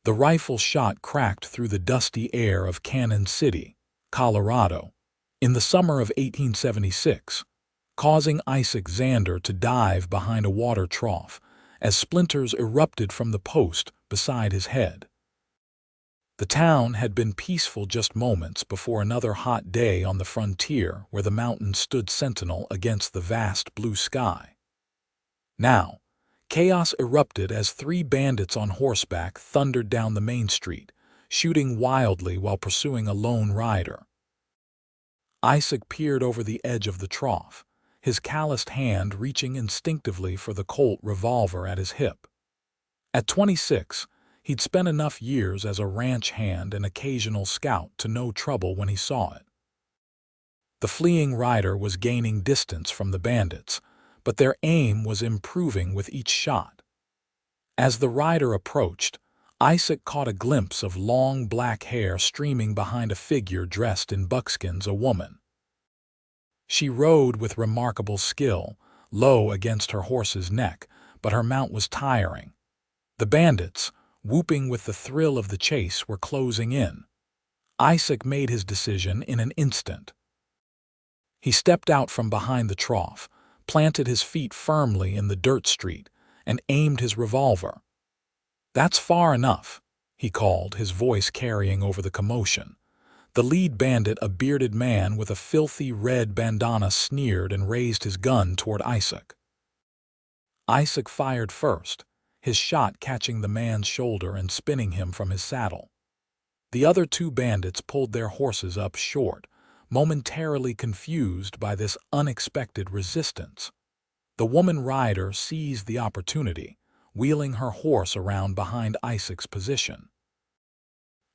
The rifle shot cracked through the dusty air of Canon City, Colorado, in the summer of 1876, causing Isaac Xander to dive behind a water trough as splinters erupted from the post beside his head. The town had been peaceful just moments before another hot day on the frontier where the mountains stood sentinel against the vast blue sky. Now, chaos erupted as 3 bandits on horseback thundered down the main street, shooting wildly while pursuing a lone rider. Isaac peered over the edge of the trough, his calloused hand reaching instinctively for the Colt revolver at his hip. At 26, he'd spent enough years as a ranch hand and occasional scout to know trouble when he saw it. The fleeing rider was gaining distance from the bandits, but their aim was improving with each shot. As the rider approached, Isaac caught a glimpse of long black hair streaming behind a figure dressed in buckskins, a woman. She rode with remarkable skill, low against her horse's neck, but her mount was tiring. The bandits, whooping with the thrill of the chase, were closing in. Isaac made his decision in an instant. He stepped out from behind the trough, planted his feet firmly in the dirt street, and aimed his revolver. "That's far enough," he called, his voice carrying over the commotion. The lead bandit, a bearded man with a filthy red bandana, sneered and raised his gun toward Isaac. Isaac fired first, his shot catching the man's shoulder and spinning him from his saddle. The other 2 bandits pulled their horses up short, momentarily confused by this unexpected resistance. The woman rider seized the opportunity, wheeling her horse around behind Isaac's position.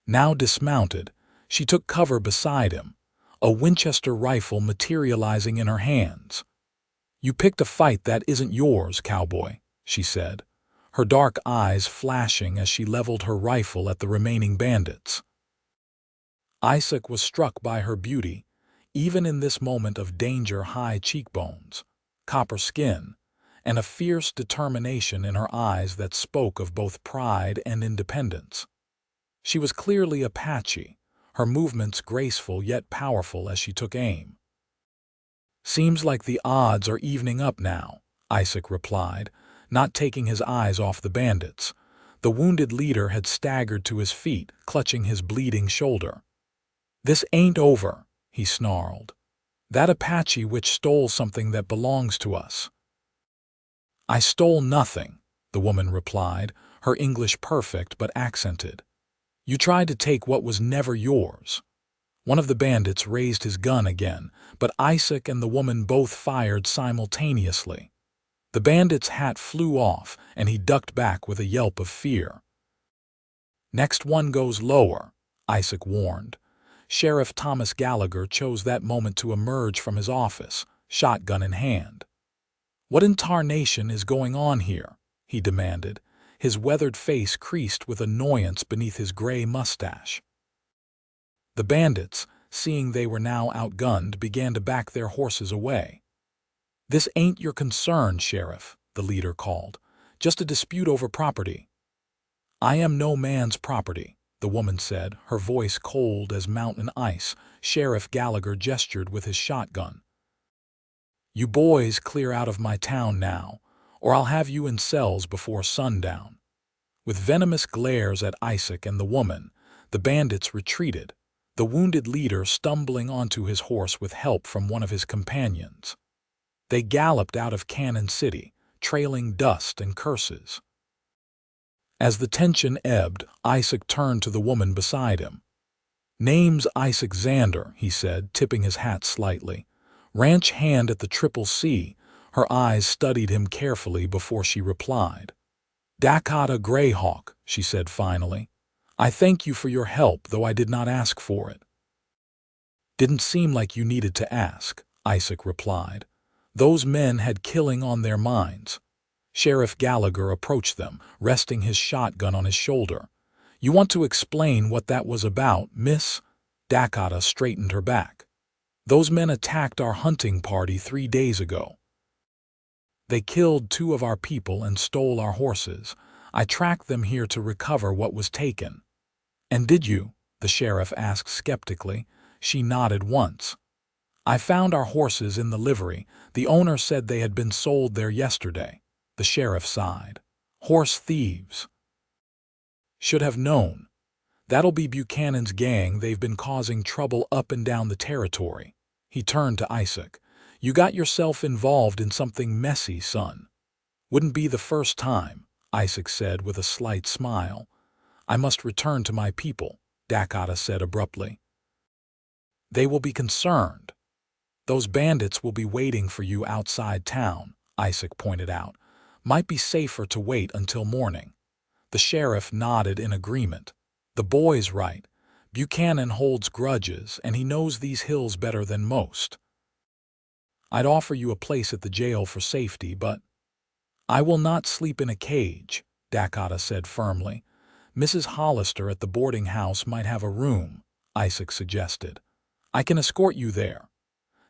Now dismounted, she took cover beside him, a Winchester rifle materializing in her hands. "You picked a fight that isn't yours, cowboy," she said, her dark eyes flashing as she leveled her rifle at the remaining bandits. Isaac was struck by her beauty, even in this moment of danger: high cheekbones, copper skin, and a fierce determination in her eyes that spoke of both pride and independence. She was clearly Apache, her movements graceful yet powerful as she took aim. "Seems like the odds are evening up now," Isaac replied, not taking his eyes off the bandits. The wounded leader had staggered to his feet, clutching his bleeding shoulder. "This ain't over," he snarled. "That Apache witch stole something that belongs to us." "I stole nothing," the woman replied, her English perfect but accented. "You tried to take what was never yours." One of the bandits raised his gun again, but Isaac and the woman both fired simultaneously. The bandit's hat flew off, and he ducked back with a yelp of fear. "Next one goes lower," Isaac warned. Sheriff Thomas Gallagher chose that moment to emerge from his office, shotgun in hand. "What in tarnation is going on here?" he demanded, his weathered face creased with annoyance beneath his gray mustache. The bandits, seeing they were now outgunned, began to back their horses away. "This ain't your concern, Sheriff," the leader called. "Just a dispute over property." "I am no man's property," the woman said, her voice cold as mountain ice. Sheriff Gallagher gestured with his shotgun. "You boys clear out of my town now, or I'll have you in cells before sundown." With venomous glares at Isaac and the woman, the bandits retreated, the wounded leader stumbling onto his horse with help from one of his companions. They galloped out of Canon City, trailing dust and curses. As the tension ebbed, Isaac turned to the woman beside him. "Name's Isaac Xander," he said, tipping his hat slightly. "Ranch hand at the Triple C." Her eyes studied him carefully before she replied. "Dakotah Greyhawk," she said finally. "I thank you for your help, though I did not ask for it." "Didn't seem like you needed to ask," Isaac replied. Those men had killing on their minds. Sheriff Gallagher approached them, resting his shotgun on his shoulder. "You want to explain what that was about, miss?" Dakotah straightened her back. "Those men attacked our hunting party 3 days ago. They killed 2 of our people and stole our horses." I tracked them here to recover what was taken." "And did you?" the sheriff asked skeptically. She nodded once. "I found our horses in the livery. The owner said they had been sold there yesterday." The sheriff sighed. "Horse thieves. Should have known. That'll be Buchanan's gang. They've been causing trouble up and down the territory." He turned to Isaac. "You got yourself involved in something messy, son." "Wouldn't be the first time," Isaac said with a slight smile. "I must return to my people," Dakotah said abruptly. "They will be concerned. Those bandits will be waiting for you outside town," Isaac pointed out. "Might be safer to wait until morning." The sheriff nodded in agreement. "The boy's right. Buchanan holds grudges, and he knows these hills better than most. I'd offer you a place at the jail for safety, but—" "I will not sleep in a cage," Dakotah said firmly. "Mrs. Hollister at the boarding house might have a room," Isaac suggested. "I can escort you there."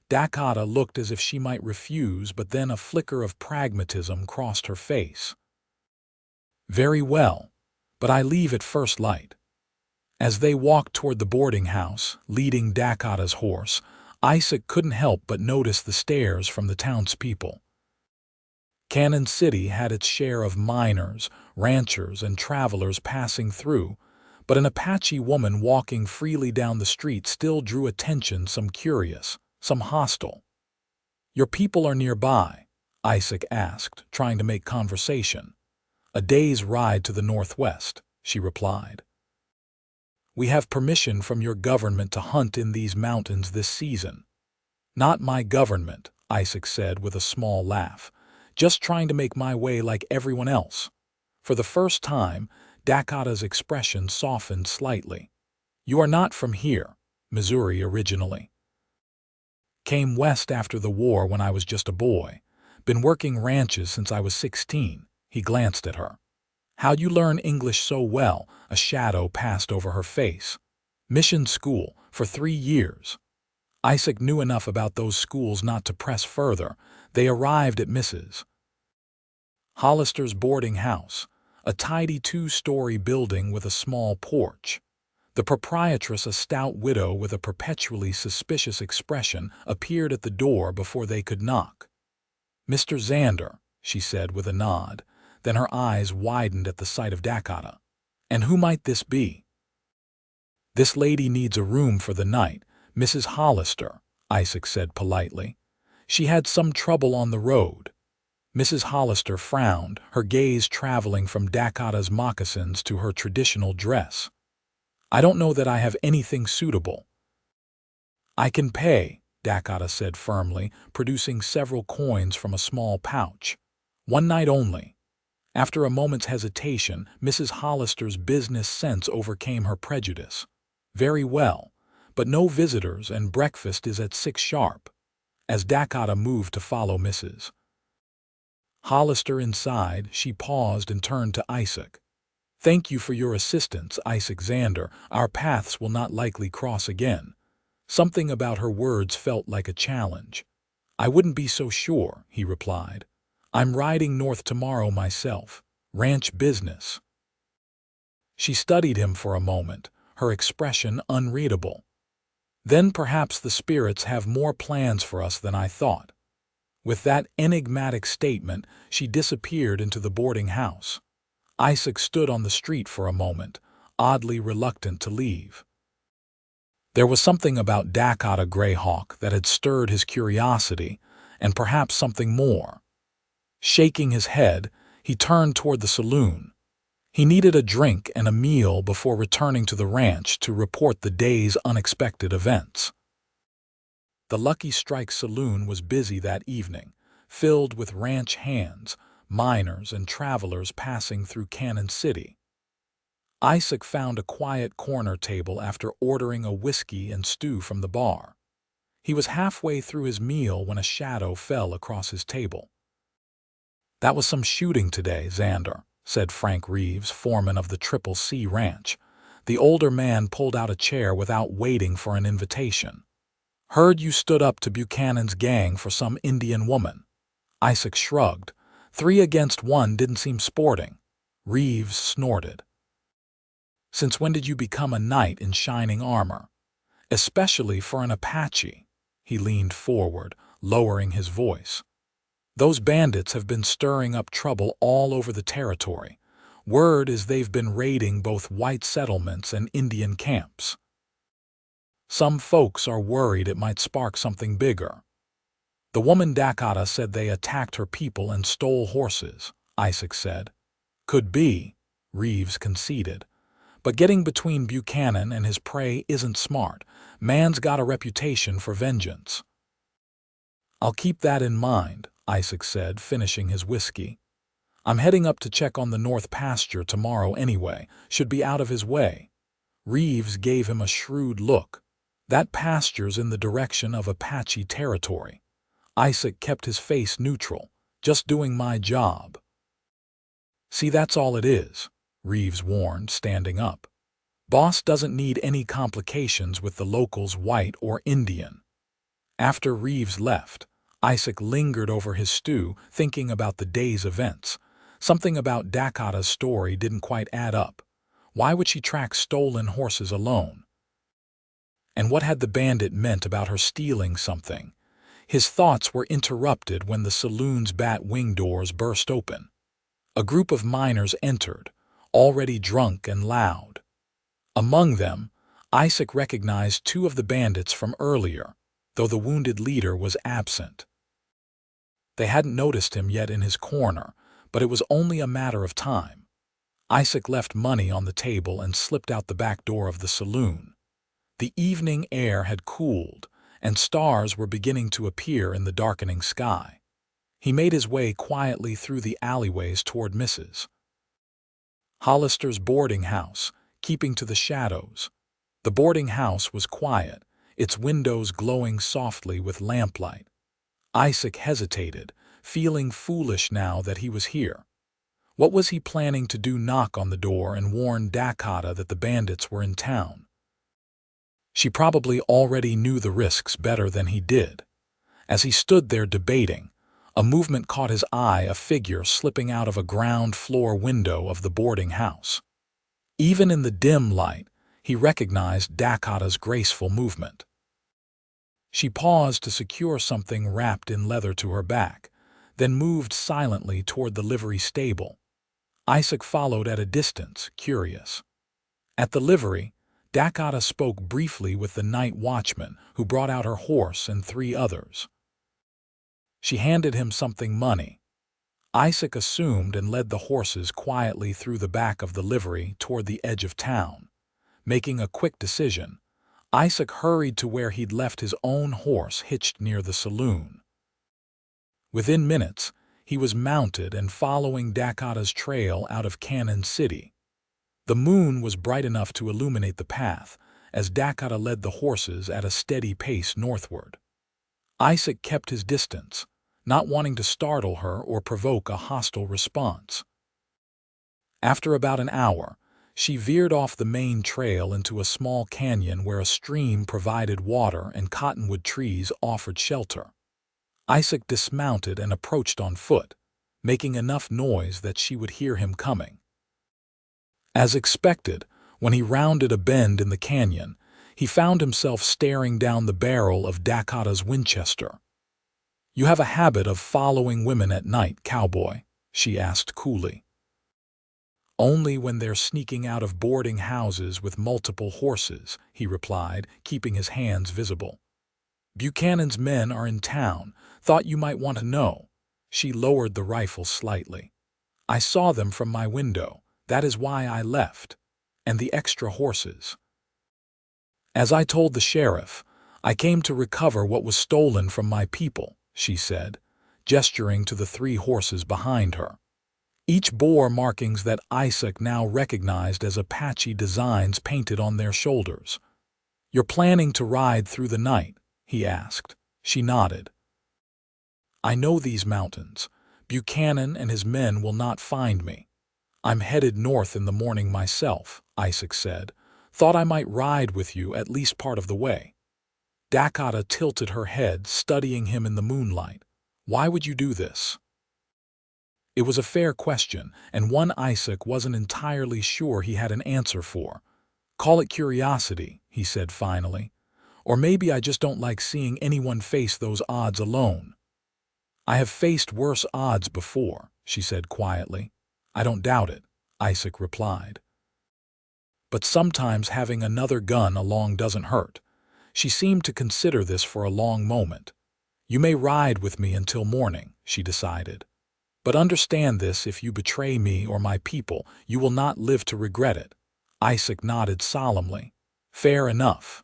Dakotah looked as if she might refuse, but then a flicker of pragmatism crossed her face. "Very well, but I leave at first light." As they walked toward the boarding house, leading Dakotah's horse, Isaac couldn't help but notice the stares from the townspeople. Canon City had its share of miners, ranchers, and travelers passing through, but an Apache woman walking freely down the street still drew attention, some curious, some hostile. "Your people are nearby?" Isaac asked, trying to make conversation. "A day's ride to the northwest," she replied. "We have permission from your government to hunt in these mountains this season." "Not my government," Isaac said with a small laugh. "Just trying to make my way like everyone else." For the first time, Dakotah's expression softened slightly. "You are not from here, Missouri originally." "Came west after the war when I was just a boy. Been working ranches since I was 16. He glanced at her. "How'd you learn English so well?" A shadow passed over her face. "Mission school, for 3 years." Isaac knew enough about those schools not to press further. They arrived at Mrs. Hollister's boarding house, a tidy 2-story building with a small porch. The proprietress, a stout widow with a perpetually suspicious expression, appeared at the door before they could knock. "Mr. Xander," she said with a nod. Then her eyes widened at the sight of Dakotah. "And who might this be?" "This lady needs a room for the night, Mrs. Hollister," Isaac said politely. "She had some trouble on the road." Mrs. Hollister frowned, her gaze traveling from Dakotah's moccasins to her traditional dress. "I don't know that I have anything suitable." "I can pay," Dakotah said firmly, producing several coins from a small pouch. "One night only." After a moment's hesitation, Mrs. Hollister's business sense overcame her prejudice. "Very well, but no visitors, and breakfast is at 6 sharp." As Dakotah moved to follow Mrs. Hollister inside, she paused and turned to Isaac. "Thank you for your assistance, Isaac Xander. Our paths will not likely cross again." Something about her words felt like a challenge. "I wouldn't be so sure," he replied. "I'm riding north tomorrow myself. Ranch business." She studied him for a moment, her expression unreadable. "Then perhaps the spirits have more plans for us than I thought." With that enigmatic statement, she disappeared into the boarding house. Isaac stood on the street for a moment, oddly reluctant to leave. There was something about Dakotah Greyhawk that had stirred his curiosity, and perhaps something more. Shaking his head, he turned toward the saloon. He needed a drink and a meal before returning to the ranch to report the day's unexpected events. The Lucky Strike saloon was busy that evening, filled with ranch hands, miners, and travelers passing through Canon City. Isaac found a quiet corner table after ordering a whiskey and stew from the bar. He was halfway through his meal when a shadow fell across his table. "That was some shooting today, Xander," said Frank Reeves, foreman of the Triple C Ranch. The older man pulled out a chair without waiting for an invitation. "Heard you stood up to Buchanan's gang for some Indian woman." Isaac shrugged. 3 against 1 didn't seem sporting. Reeves snorted. "Since when did you become a knight in shining armor? Especially for an Apache." He leaned forward, lowering his voice. "Those bandits have been stirring up trouble all over the territory. Word is they've been raiding both white settlements and Indian camps. Some folks are worried it might spark something bigger. The woman Dakotah said they attacked her people and stole horses," Isaac said. "Could be," Reeves conceded. "But getting between Buchanan and his prey isn't smart. Man's got a reputation for vengeance." "I'll keep that in mind," Isaac said, finishing his whiskey. "I'm heading up to check on the north pasture tomorrow anyway. Should be out of his way." Reeves gave him a shrewd look. "That pasture's in the direction of Apache territory." Isaac kept his face neutral. "Just doing my job." "See, that's all it is," Reeves warned, standing up. "Boss doesn't need any complications with the locals, white or Indian." After Reeves left, Isaac lingered over his stew, thinking about the day's events. Something about Dakotah's story didn't quite add up. Why would she track stolen horses alone? And what had the bandit meant about her stealing something? His thoughts were interrupted when the saloon's bat wing doors burst open. A group of miners entered, already drunk and loud. Among them, Isaac recognized two of the bandits from earlier, though the wounded leader was absent. They hadn't noticed him yet in his corner, but it was only a matter of time. Isaac left money on the table and slipped out the back door of the saloon. The evening air had cooled, and stars were beginning to appear in the darkening sky. He made his way quietly through the alleyways toward Mrs. Hollister's boarding house, keeping to the shadows. The boarding house was quiet, its windows glowing softly with lamplight. Isaac hesitated, feeling foolish now that he was here. What was he planning to do? Knock on the door and warn Dakotah that the bandits were in town? She probably already knew the risks better than he did. As he stood there debating, a movement caught his eye, a figure slipping out of a ground-floor window of the boarding house. Even in the dim light, he recognized Dakotah's graceful movement. She paused to secure something wrapped in leather to her back, then moved silently toward the livery stable. Isaac followed at a distance, curious. At the livery, Dakotah spoke briefly with the night watchman, who brought out her horse and 3 others. She handed him something, money. Isaac assumed and led the horses quietly through the back of the livery toward the edge of town. Making a quick decision, Isaac hurried to where he'd left his own horse hitched near the saloon. Within minutes, he was mounted and following Dakotah's trail out of Canon City. The moon was bright enough to illuminate the path as Dakotah led the horses at a steady pace northward. Isaac kept his distance, not wanting to startle her or provoke a hostile response. After about an hour, she veered off the main trail into a small canyon where a stream provided water and cottonwood trees offered shelter. Isaac dismounted and approached on foot, making enough noise that she would hear him coming. As expected, when he rounded a bend in the canyon, he found himself staring down the barrel of Dakotah's Winchester. "You have a habit of following women at night, Cowboy?" she asked coolly. "Only when they're sneaking out of boarding houses with multiple horses," he replied, keeping his hands visible. "Buchanan's men are in town. Thought you might want to know." She lowered the rifle slightly. "I saw them from my window. That is why I left. And the extra horses. As I told the sheriff, I came to recover what was stolen from my people," she said, gesturing to the 3 horses behind her. Each bore markings that Isaac now recognized as Apache designs painted on their shoulders. "You're planning to ride through the night?" he asked. She nodded. "I know these mountains. Buchanan and his men will not find me. I'm headed north in the morning myself," Isaac said. "Thought I might ride with you at least part of the way." Dakotah tilted her head, studying him in the moonlight. "Why would you do this?" It was a fair question, and one Isaac wasn't entirely sure he had an answer for. "Call it curiosity," he said finally. "Or maybe I just don't like seeing anyone face those odds alone." "I have faced worse odds before," she said quietly. "I don't doubt it," Isaac replied. "But sometimes having another gun along doesn't hurt." She seemed to consider this for a long moment. "You may ride with me until morning," she decided. "But understand this, if you betray me or my people, you will not live to regret it." Isaac nodded solemnly. "Fair enough."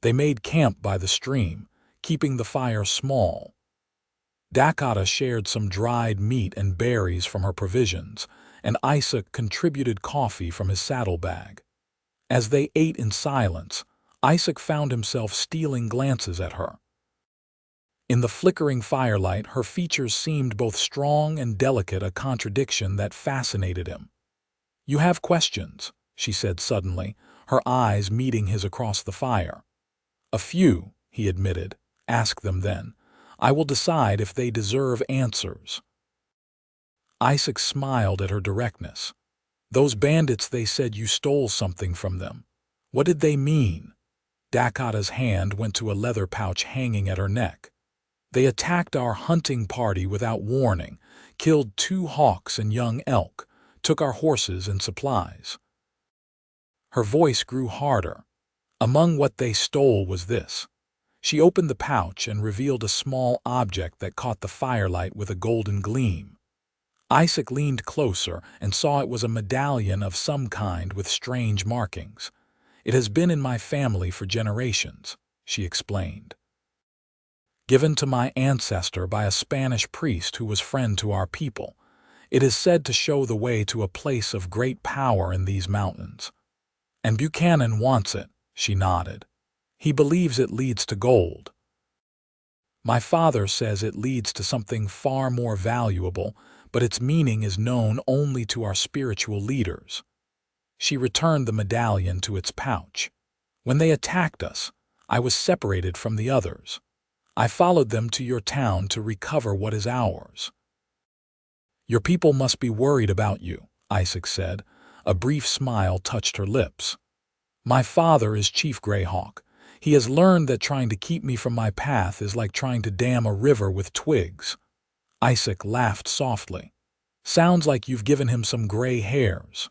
They made camp by the stream, keeping the fire small. Dakotah shared some dried meat and berries from her provisions, and Isaac contributed coffee from his saddlebag. As they ate in silence, Isaac found himself stealing glances at her. In the flickering firelight, her features seemed both strong and delicate, a contradiction that fascinated him. "You have questions," she said suddenly, her eyes meeting his across the fire. "A few," he admitted. "Ask them then. I will decide if they deserve answers." Isaac smiled at her directness. "Those bandits, they said you stole something from them. What did they mean?" Dakotah's hand went to a leather pouch hanging at her neck. "They attacked our hunting party without warning, killed 2 hawks and young elk, took our horses and supplies." Her voice grew harder. "Among what they stole was this." She opened the pouch and revealed a small object that caught the firelight with a golden gleam. Isaac leaned closer and saw it was a medallion of some kind with strange markings. "It has been in my family for generations," she explained. "Given to my ancestor by a Spanish priest who was friend to our people. It is said to show the way to a place of great power in these mountains. And Buchanan wants it," she nodded. "He believes it leads to gold. My father says it leads to something far more valuable, but its meaning is known only to our spiritual leaders." She returned the medallion to its pouch. "When they attacked us, I was separated from the others. I followed them to your town to recover what is ours." "Your people must be worried about you," Isaac said. A brief smile touched her lips. "My father is Chief Greyhawk. He has learned that trying to keep me from my path is like trying to dam a river with twigs." Isaac laughed softly. "Sounds like you've given him some gray hairs."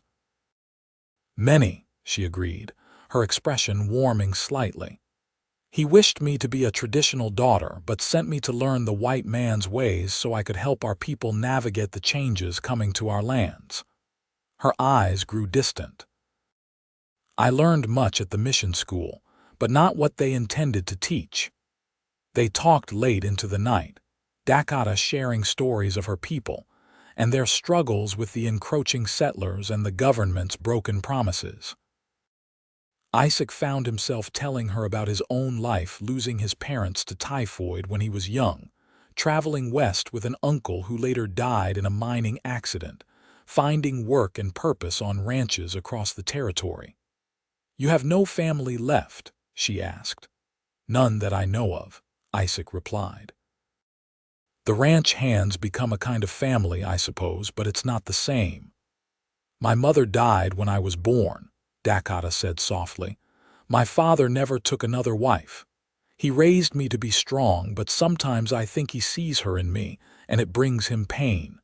"Many," she agreed, her expression warming slightly. "He wished me to be a traditional daughter, but sent me to learn the white man's ways so I could help our people navigate the changes coming to our lands." Her eyes grew distant. "I learned much at the mission school, but not what they intended to teach." They talked late into the night, Dakotah sharing stories of her people, and their struggles with the encroaching settlers and the government's broken promises. Isaac found himself telling her about his own life, losing his parents to typhoid when he was young, traveling west with an uncle who later died in a mining accident, finding work and purpose on ranches across the territory. "You have no family left?" she asked. "None that I know of," Isaac replied. "The ranch hands become a kind of family, I suppose, but it's not the same." "My mother died when I was born," Dakotah said softly. "My father never took another wife. He raised me to be strong, but sometimes I think he sees her in me, and it brings him pain."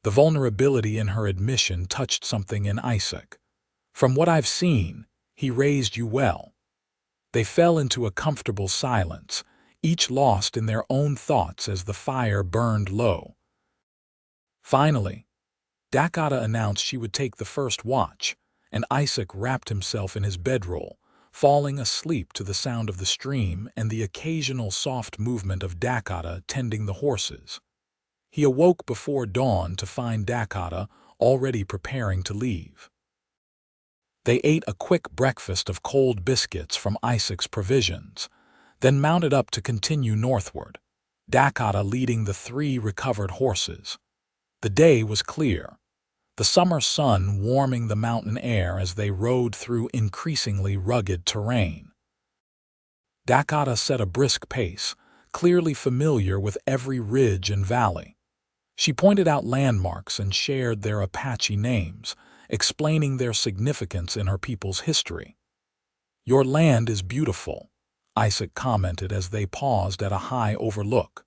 The vulnerability in her admission touched something in Isaac. "From what I've seen, he raised you well." They fell into a comfortable silence, each lost in their own thoughts as the fire burned low. Finally, Dakotah announced she would take the first watch, and Isaac wrapped himself in his bedroll, falling asleep to the sound of the stream and the occasional soft movement of Dakotah tending the horses. He awoke before dawn to find Dakotah already preparing to leave. They ate a quick breakfast of cold biscuits from Isaac's provisions, then mounted up to continue northward, Dakotah leading the 3 recovered horses. The day was clear, the summer sun warming the mountain air as they rode through increasingly rugged terrain. Dakotah set a brisk pace, clearly familiar with every ridge and valley. She pointed out landmarks and shared their Apache names, explaining their significance in her people's history. "Your land is beautiful," Isaac commented as they paused at a high overlook.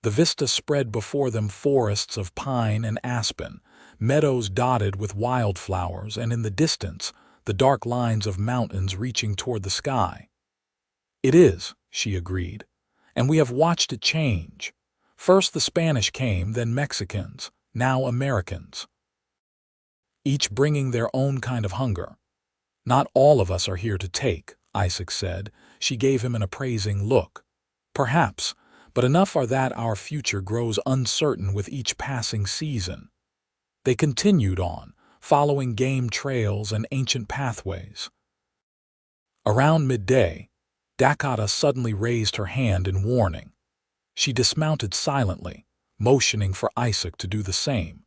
The vista spread before them, forests of pine and aspen, meadows dotted with wildflowers, and in the distance, the dark lines of mountains reaching toward the sky. "It is," she agreed, "and we have watched it change. First the Spanish came, then Mexicans, now Americans. Each bringing their own kind of hunger. Not all of us are here to take," Isaac said. She gave him an appraising look. "Perhaps, but enough are that our future grows uncertain with each passing season." They continued on, following game trails and ancient pathways. Around midday, Dakotah suddenly raised her hand in warning. She dismounted silently, motioning for Isaac to do the same.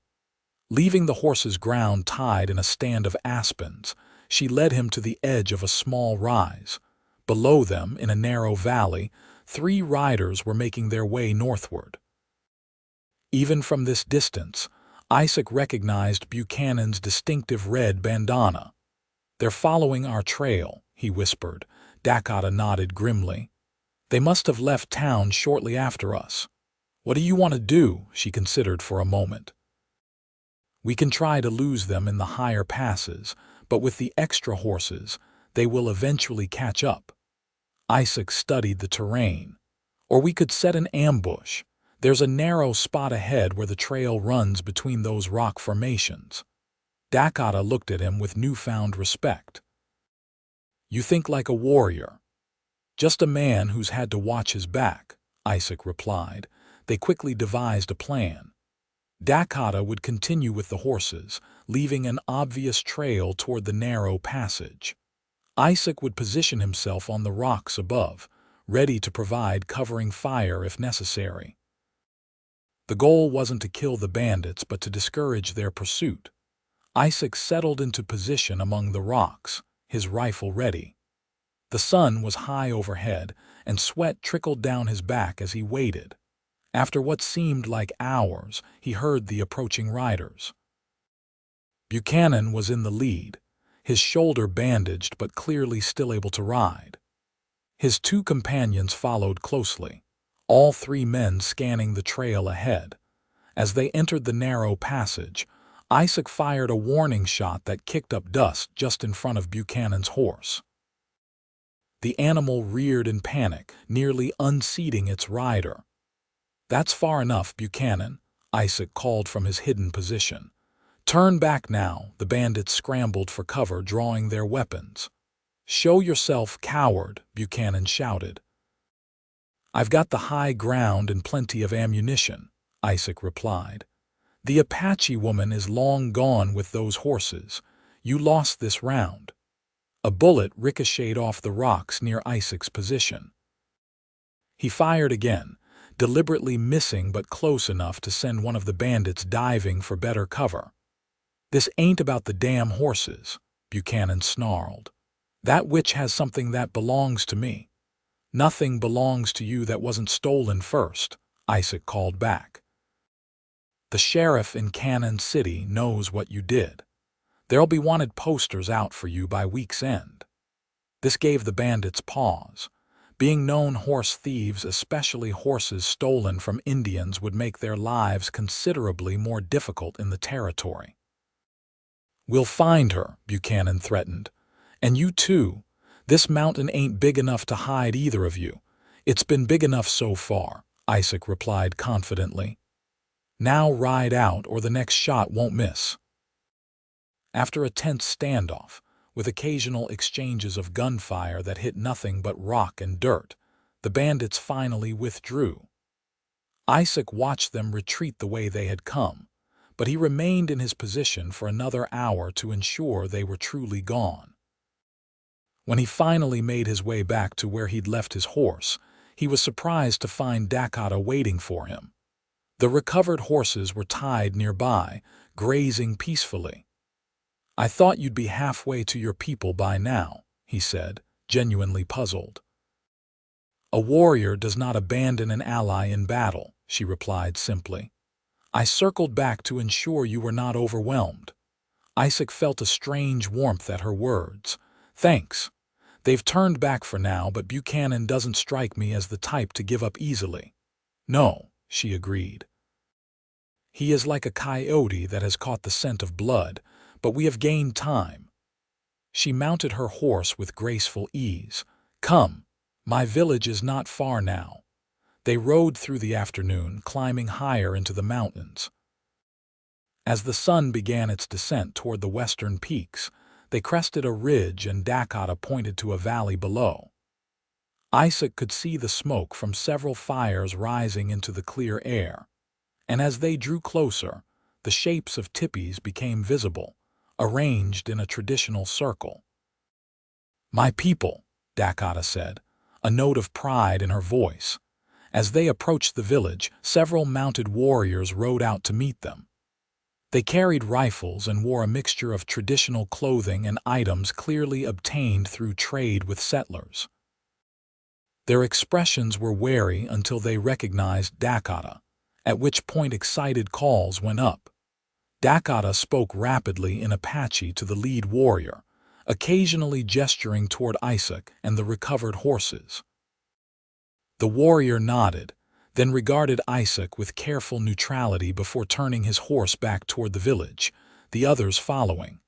Leaving the horse's ground tied in a stand of aspens, she led him to the edge of a small rise. Below them, in a narrow valley, 3 riders were making their way northward. Even from this distance, Isaac recognized Buchanan's distinctive red bandana. "They're following our trail," he whispered. Dakotah nodded grimly. "They must have left town shortly after us." "What do you want to do?" she considered for a moment. "We can try to lose them in the higher passes, but with the extra horses, they will eventually catch up." Isaac studied the terrain. "Or we could set an ambush. There's a narrow spot ahead where the trail runs between those rock formations." Dakotah looked at him with newfound respect. "You think like a warrior." "Just a man who's had to watch his back," Isaac replied. They quickly devised a plan. Dakotah would continue with the horses, leaving an obvious trail toward the narrow passage. Isaac would position himself on the rocks above, ready to provide covering fire if necessary. The goal wasn't to kill the bandits, but to discourage their pursuit. Isaac settled into position among the rocks, his rifle ready. The sun was high overhead, and sweat trickled down his back as he waited. After what seemed like hours, he heard the approaching riders. Buchanan was in the lead, his shoulder bandaged but clearly still able to ride. His 2 companions followed closely, all 3 men scanning the trail ahead. As they entered the narrow passage, Isaac fired a warning shot that kicked up dust just in front of Buchanan's horse. The animal reared in panic, nearly unseating its rider. "That's far enough, Buchanan," Isaac called from his hidden position. "Turn back now." The bandits scrambled for cover, drawing their weapons. "Show yourself, coward," Buchanan shouted. "I've got the high ground and plenty of ammunition," Isaac replied. "The Apache woman is long gone with those horses. You lost this round." A bullet ricocheted off the rocks near Isaac's position. He fired again, deliberately missing but close enough to send one of the bandits diving for better cover. "This ain't about the damn horses," Buchanan snarled. "That witch has something that belongs to me." "Nothing belongs to you that wasn't stolen first," Isaac called back. "The sheriff in Canon City knows what you did. There'll be wanted posters out for you by week's end." This gave the bandits pause. Being known horse thieves, especially horses stolen from Indians, would make their lives considerably more difficult in the territory. "We'll find her," Buchanan threatened. "And you too. This mountain ain't big enough to hide either of you." "It's been big enough so far," Isaac replied confidently. "Now ride out or the next shot won't miss." After a tense standoff, with occasional exchanges of gunfire that hit nothing but rock and dirt, the bandits finally withdrew. Isaac watched them retreat the way they had come, but he remained in his position for another hour to ensure they were truly gone. When he finally made his way back to where he'd left his horse, he was surprised to find Dakotah waiting for him. The recovered horses were tied nearby, grazing peacefully. "I thought you'd be halfway to your people by now," he said, genuinely puzzled. "A warrior does not abandon an ally in battle," she replied simply. I circled back to ensure you were not overwhelmed. Isaac felt a strange warmth at her words. Thanks. They've turned back for now, but Buchanan doesn't strike me as the type to give up easily. No, she agreed. He is like a coyote that has caught the scent of blood, but we have gained time. She mounted her horse with graceful ease. Come, my village is not far now. They rode through the afternoon, climbing higher into the mountains. As the sun began its descent toward the western peaks, they crested a ridge and Dakotah pointed to a valley below. Isaac could see the smoke from several fires rising into the clear air, and as they drew closer, the shapes of tipis became visible, arranged in a traditional circle. My people, Dakotah said, a note of pride in her voice. As they approached the village, several mounted warriors rode out to meet them. They carried rifles and wore a mixture of traditional clothing and items clearly obtained through trade with settlers. Their expressions were wary until they recognized Dakotah, at which point excited calls went up. Dakotah spoke rapidly in Apache to the lead warrior, occasionally gesturing toward Isaac and the recovered horses. The warrior nodded, then regarded Isaac with careful neutrality before turning his horse back toward the village, the others following.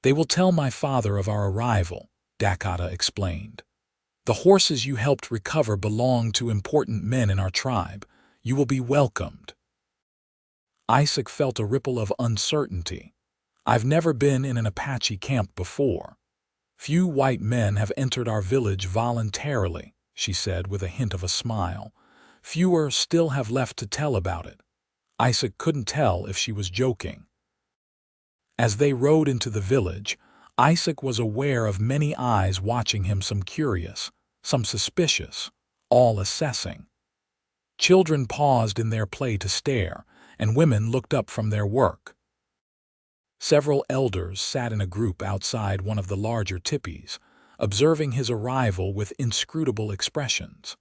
They will tell my father of our arrival, Dakotah explained. The horses you helped recover belong to important men in our tribe. You will be welcomed. Isaac felt a ripple of uncertainty. I've never been in an Apache camp before. Few white men have entered our village voluntarily, she said with a hint of a smile. Fewer still have left to tell about it. Isaac couldn't tell if she was joking. As they rode into the village, Isaac was aware of many eyes watching him, some curious, some suspicious, all assessing. Children paused in their play to stare, and women looked up from their work. Several elders sat in a group outside one of the larger tipis, observing his arrival with inscrutable expressions.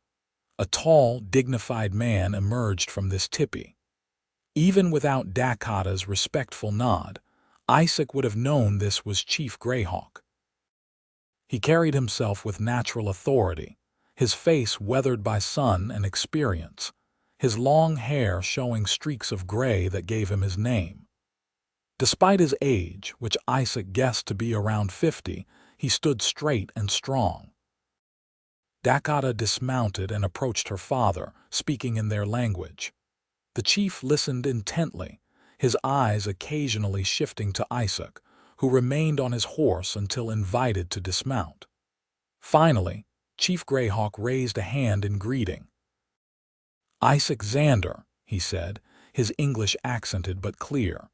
A tall, dignified man emerged from this tipi. Even without Dakotah's respectful nod, Isaac would have known this was Chief Greyhawk. He carried himself with natural authority, his face weathered by sun and experience, his long hair showing streaks of gray that gave him his name. Despite his age, which Isaac guessed to be around 50, he stood straight and strong. Dakotah dismounted and approached her father, speaking in their language. The chief listened intently, his eyes occasionally shifting to Isaac, who remained on his horse until invited to dismount. Finally, Chief Greyhawk raised a hand in greeting. Isaac Xander, he said, his English accented but clear.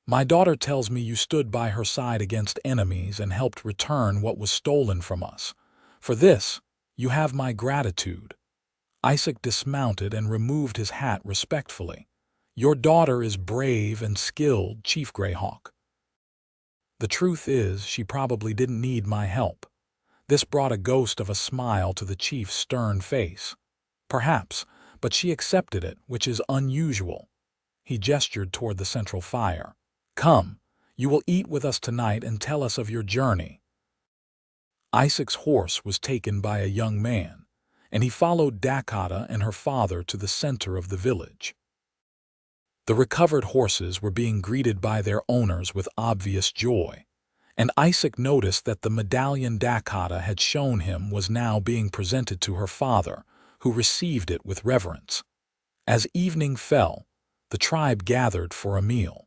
My daughter tells me you stood by her side against enemies and helped return what was stolen from us. For this, you have my gratitude. Isaac dismounted and removed his hat respectfully. Your daughter is brave and skilled, Chief Greyhawk. The truth is, she probably didn't need my help. This brought a ghost of a smile to the chief's stern face. Perhaps, but she accepted it, which is unusual. He gestured toward the central fire. Come, you will eat with us tonight and tell us of your journey. Isaac's horse was taken by a young man, and he followed Dakotah and her father to the center of the village. The recovered horses were being greeted by their owners with obvious joy, and Isaac noticed that the medallion Dakotah had shown him was now being presented to her father, who received it with reverence. As evening fell, the tribe gathered for a meal.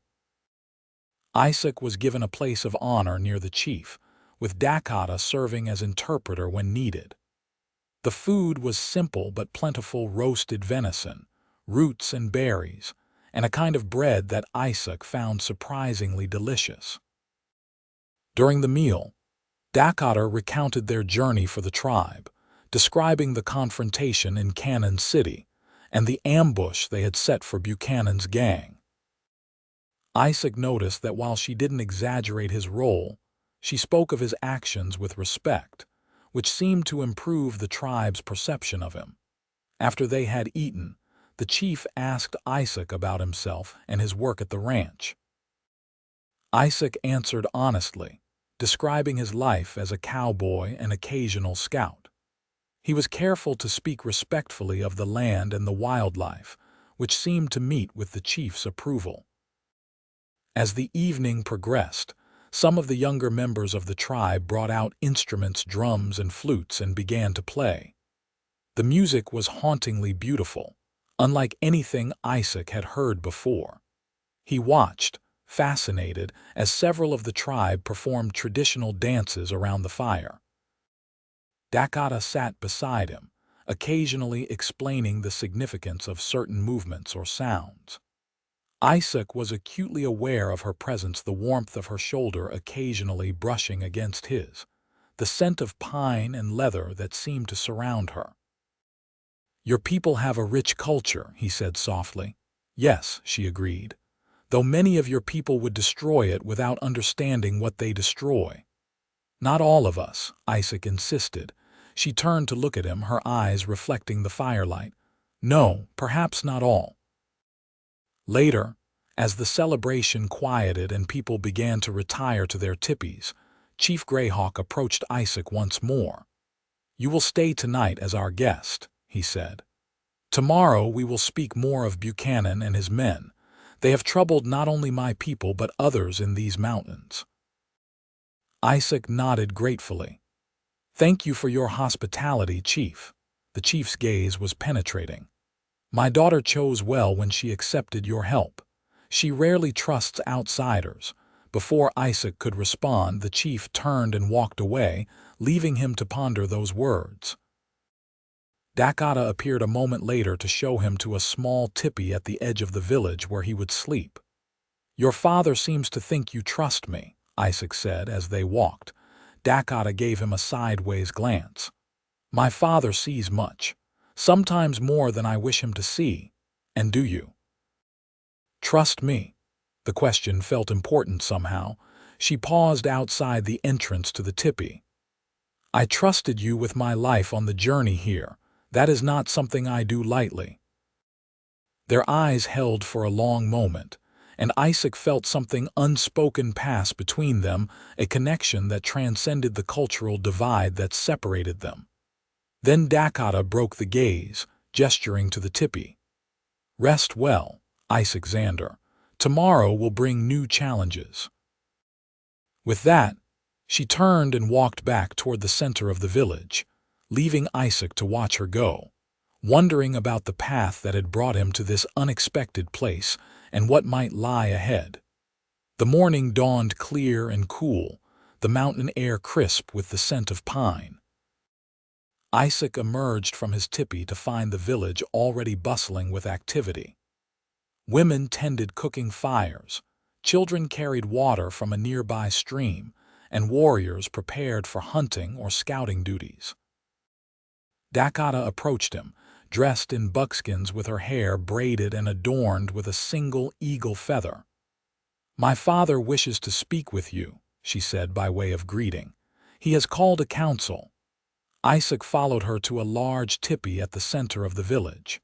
Isaac was given a place of honor near the chief, with Dakotah serving as interpreter when needed. The food was simple but plentiful: roasted venison, roots and berries, and a kind of bread that Isaac found surprisingly delicious. During the meal, Dakotah recounted their journey for the tribe, describing the confrontation in Canon City and the ambush they had set for Buchanan's gang. Isaac noticed that while she didn't exaggerate his role, she spoke of his actions with respect, which seemed to improve the tribe's perception of him. After they had eaten, the chief asked Isaac about himself and his work at the ranch. Isaac answered honestly, describing his life as a cowboy and occasional scout. He was careful to speak respectfully of the land and the wildlife, which seemed to meet with the chief's approval. As the evening progressed, some of the younger members of the tribe brought out instruments, drums and flutes, and began to play. The music was hauntingly beautiful, unlike anything Isaac had heard before. He watched, fascinated, as several of the tribe performed traditional dances around the fire. Dakotah sat beside him, occasionally explaining the significance of certain movements or sounds. Isaac was acutely aware of her presence, the warmth of her shoulder occasionally brushing against his, the scent of pine and leather that seemed to surround her. "Your people have a rich culture," he said softly. "Yes," she agreed, "though many of your people would destroy it without understanding what they destroy." "Not all of us," Isaac insisted. She turned to look at him, her eyes reflecting the firelight. "No, perhaps not all." Later, as the celebration quieted and people began to retire to their tippies, Chief Greyhawk approached Isaac once more. "You will stay tonight as our guest," he said. "Tomorrow we will speak more of Buchanan and his men. They have troubled not only my people but others in these mountains." Isaac nodded gratefully. "Thank you for your hospitality, Chief." The chief's gaze was penetrating. "My daughter chose well when she accepted your help. She rarely trusts outsiders." Before Isaac could respond, the chief turned and walked away, leaving him to ponder those words. Dakotah appeared a moment later to show him to a small tipi at the edge of the village where he would sleep. "Your father seems to think you trust me," Isaac said as they walked. Dakotah gave him a sideways glance. "My father sees much, sometimes more than I wish him to see. And do you trust me?" The question felt important somehow. She paused outside the entrance to the tipi. "I trusted you with my life on the journey here. That is not something I do lightly." Their eyes held for a long moment, and Isaac felt something unspoken pass between them, a connection that transcended the cultural divide that separated them. Then Dakotah broke the gaze, gesturing to the tipi. "Rest well, Isaac Xander. Tomorrow will bring new challenges." With that, she turned and walked back toward the center of the village, leaving Isaac to watch her go, wondering about the path that had brought him to this unexpected place and what might lie ahead. The morning dawned clear and cool, the mountain air crisp with the scent of pine. Isaac emerged from his tipi to find the village already bustling with activity. Women tended cooking fires, children carried water from a nearby stream, and warriors prepared for hunting or scouting duties. Dakotah approached him, dressed in buckskins with her hair braided and adorned with a single eagle feather. "My father wishes to speak with you," she said by way of greeting. "He has called a council." Isaac followed her to a large tipi at the center of the village.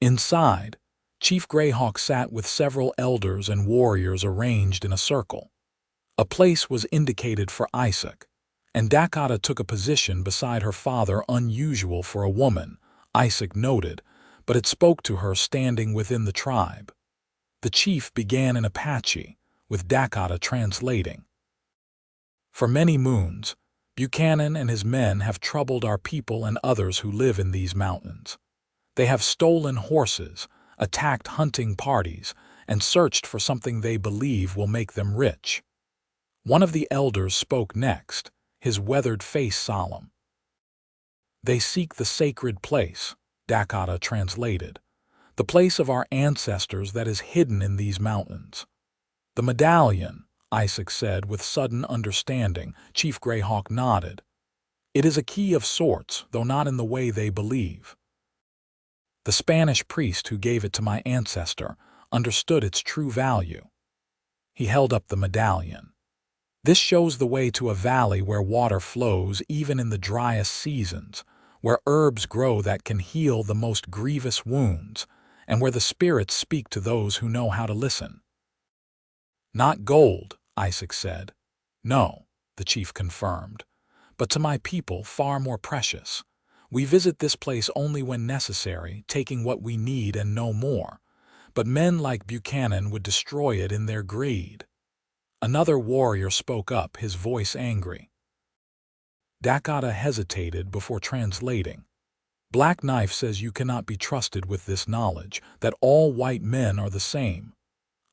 Inside, Chief Greyhawk sat with several elders and warriors arranged in a circle. A place was indicated for Isaac, and Dakotah took a position beside her father, unusual for a woman, Isaac noted, but it spoke to her standing within the tribe. The chief began in Apache, with Dakotah translating. "For many moons, Buchanan and his men have troubled our people and others who live in these mountains. They have stolen horses, attacked hunting parties, and searched for something they believe will make them rich." One of the elders spoke next, his weathered face solemn. "They seek the sacred place," Dakotah translated, "the place of our ancestors that is hidden in these mountains." "The medallion," Isaac said with sudden understanding. Chief Greyhawk nodded. "It is a key of sorts, though not in the way they believe. The Spanish priest who gave it to my ancestor understood its true value." He held up the medallion. "This shows the way to a valley where water flows even in the driest seasons, where herbs grow that can heal the most grievous wounds, and where the spirits speak to those who know how to listen. Not gold, Isaac said. No, the chief confirmed, but to my people far more precious. We visit this place only when necessary, taking what we need and no more, but men like Buchanan would destroy it in their greed. Another warrior spoke up, his voice angry. Dakotah hesitated before translating. Black Knife says you cannot be trusted with this knowledge, that all white men are the same.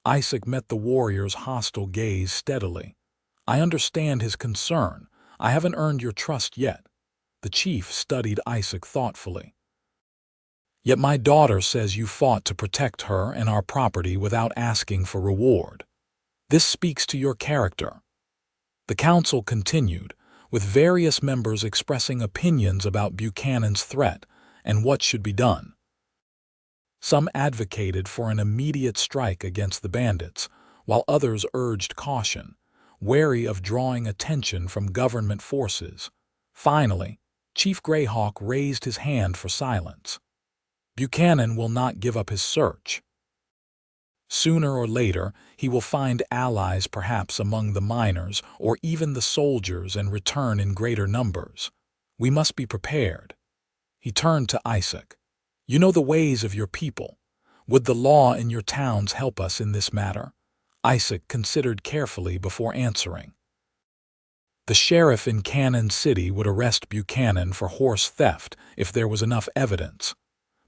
Isaac met the warrior's hostile gaze steadily. I understand his concern. I haven't earned your trust yet. The chief studied Isaac thoughtfully. Yet my daughter says you fought to protect her and our property without asking for reward. This speaks to your character. The council continued, with various members expressing opinions about Buchanan's threat and what should be done. Some advocated for an immediate strike against the bandits, while others urged caution, wary of drawing attention from government forces. Finally, Chief Greyhawk raised his hand for silence. Buchanan will not give up his search. Sooner or later, he will find allies perhaps among the miners or even the soldiers and return in greater numbers. We must be prepared. He turned to Isaac. You know the ways of your people. Would the law in your towns help us in this matter? Isaac considered carefully before answering. The sheriff in Canon City would arrest Buchanan for horse theft if there was enough evidence.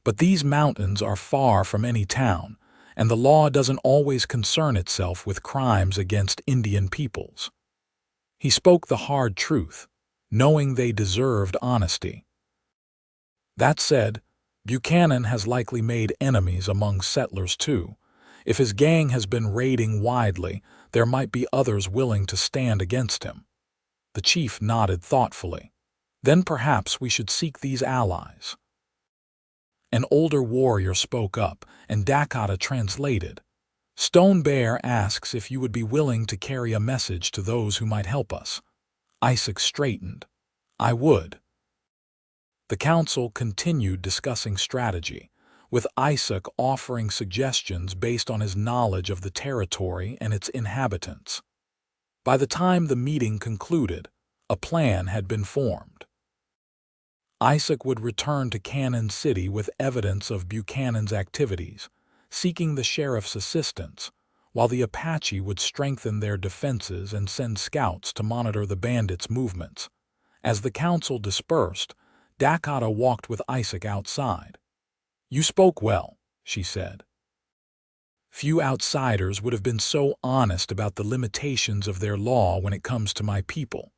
But these mountains are far from any town, and the law doesn't always concern itself with crimes against Indian peoples. He spoke the hard truth, knowing they deserved honesty. That said, Buchanan has likely made enemies among settlers too. If his gang has been raiding widely, there might be others willing to stand against him. The chief nodded thoughtfully. Then perhaps we should seek these allies. An older warrior spoke up, and Dakotah translated. Stone Bear asks if you would be willing to carry a message to those who might help us. Isaac straightened. I would. The council continued discussing strategy, with Isaac offering suggestions based on his knowledge of the territory and its inhabitants. By the time the meeting concluded, a plan had been formed. Isaac would return to Canon City with evidence of Buchanan's activities, seeking the sheriff's assistance, while the Apache would strengthen their defenses and send scouts to monitor the bandits' movements. As the council dispersed, Dakotah walked with Isaac outside. You spoke well, she said. Few outsiders would have been so honest about the limitations of their law when it comes to my people.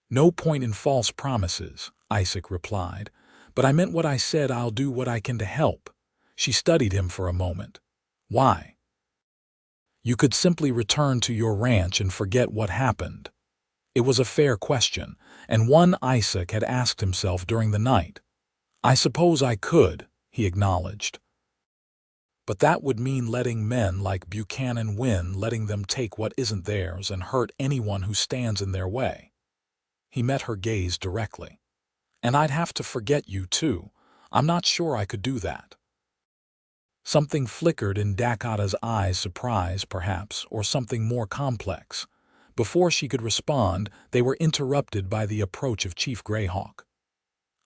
No point in false promises, Isaac replied, but I meant what I said. I'll do what I can to help. She studied him for a moment. Why? You could simply return to your ranch and forget what happened. It was a fair question, and one Isaac had asked himself during the night. I suppose I could, he acknowledged. But that would mean letting men like Buchanan win, letting them take what isn't theirs and hurt anyone who stands in their way. He met her gaze directly. And I'd have to forget you too. I'm not sure I could do that. Something flickered in Dakotah's eyes, surprise perhaps, or something more complex. Before she could respond, they were interrupted by the approach of Chief Greyhawk.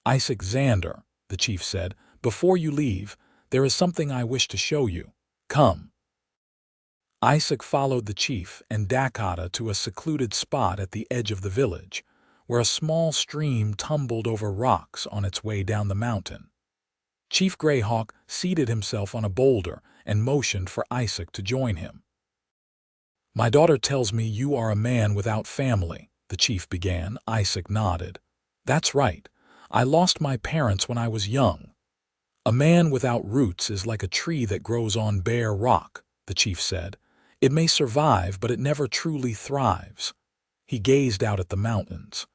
Isaac Xander, the chief said, before you leave, there is something I wish to show you. Come. Isaac followed the chief and Dakotah to a secluded spot at the edge of the village, where a small stream tumbled over rocks on its way down the mountain. Chief Greyhawk seated himself on a boulder and motioned for Isaac to join him. My daughter tells me you are a man without family, the chief began. Isaac nodded. That's right. I lost my parents when I was young. A man without roots is like a tree that grows on bare rock, the chief said. It may survive, but it never truly thrives. He gazed out at the mountains.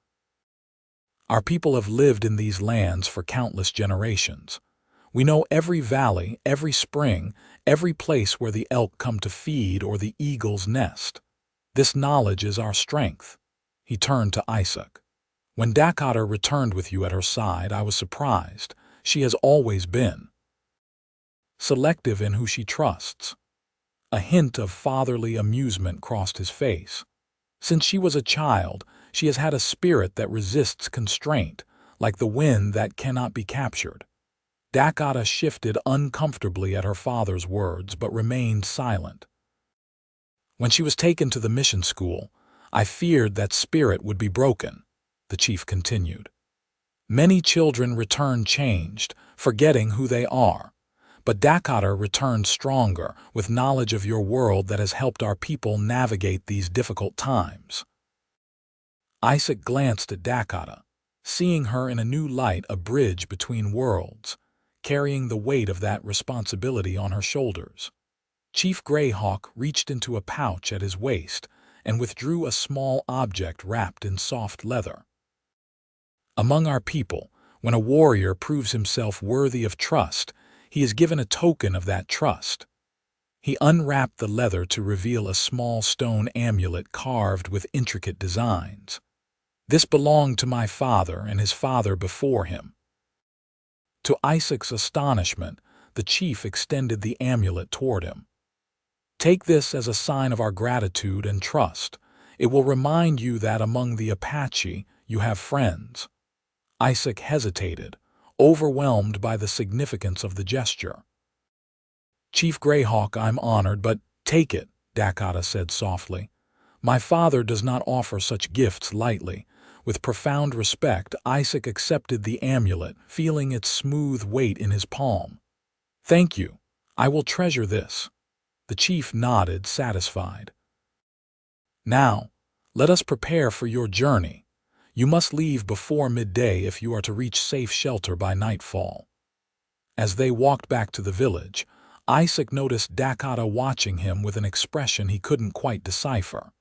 Our people have lived in these lands for countless generations. We know every valley, every spring, every place where the elk come to feed or the eagles nest. This knowledge is our strength. He turned to Isaac. When Dakotah returned with you at her side, I was surprised. She has always been selective in who she trusts. A hint of fatherly amusement crossed his face. Since she was a child, she has had a spirit that resists constraint, like the wind that cannot be captured. Dakotah shifted uncomfortably at her father's words, but remained silent. When she was taken to the mission school, I feared that spirit would be broken, the chief continued. Many children return changed, forgetting who they are. But Dakotah returned stronger, with knowledge of your world that has helped our people navigate these difficult times. Isaac glanced at Dakotah, seeing her in a new light, a bridge between worlds, carrying the weight of that responsibility on her shoulders. Chief Greyhawk reached into a pouch at his waist and withdrew a small object wrapped in soft leather. Among our people, when a warrior proves himself worthy of trust, he is given a token of that trust. He unwrapped the leather to reveal a small stone amulet carved with intricate designs. This belonged to my father and his father before him. To Isaac's astonishment, the chief extended the amulet toward him. Take this as a sign of our gratitude and trust. It will remind you that among the Apache, you have friends. Isaac hesitated, overwhelmed by the significance of the gesture. Chief Greyhawk, I'm honored, but take it, Dakotah said softly. My father does not offer such gifts lightly. With profound respect, Isaac accepted the amulet, feeling its smooth weight in his palm. Thank you. I will treasure this. The chief nodded, satisfied. Now, let us prepare for your journey. You must leave before midday if you are to reach safe shelter by nightfall. As they walked back to the village, Isaac noticed Dakotah watching him with an expression he couldn't quite decipher.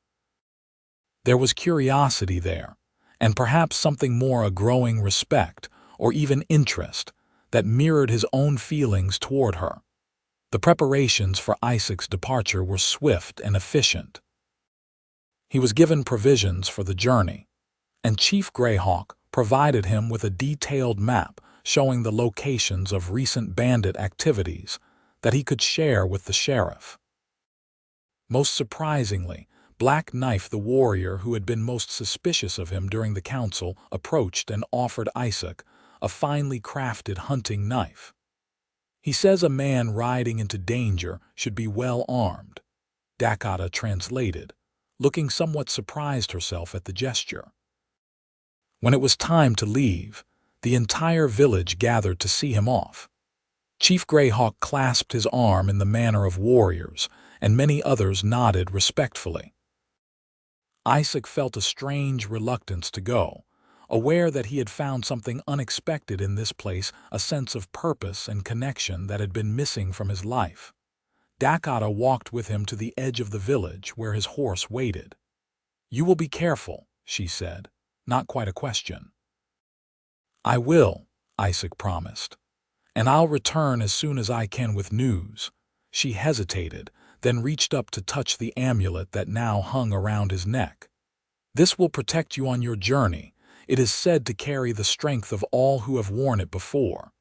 There was curiosity there, and perhaps something more, a growing respect, or even interest, that mirrored his own feelings toward her. The preparations for Isaac's departure were swift and efficient. He was given provisions for the journey, and Chief Greyhawk provided him with a detailed map showing the locations of recent bandit activities that he could share with the sheriff. Most surprisingly, Black Knife, the warrior who had been most suspicious of him during the council, approached and offered Isaac a finely crafted hunting knife. He says a man riding into danger should be well armed. Dakotah translated, looking somewhat surprised herself at the gesture. When it was time to leave, the entire village gathered to see him off. Chief Greyhawk clasped his arm in the manner of warriors, and many others nodded respectfully. Isaac felt a strange reluctance to go, aware that he had found something unexpected in this place, a sense of purpose and connection that had been missing from his life. Dakotah walked with him to the edge of the village where his horse waited. You will be careful, she said, not quite a question. I will, Isaac promised, and I'll return as soon as I can with news. She hesitated, then reached up to touch the amulet that now hung around his neck. This will protect you on your journey. It is said to carry the strength of all who have worn it before.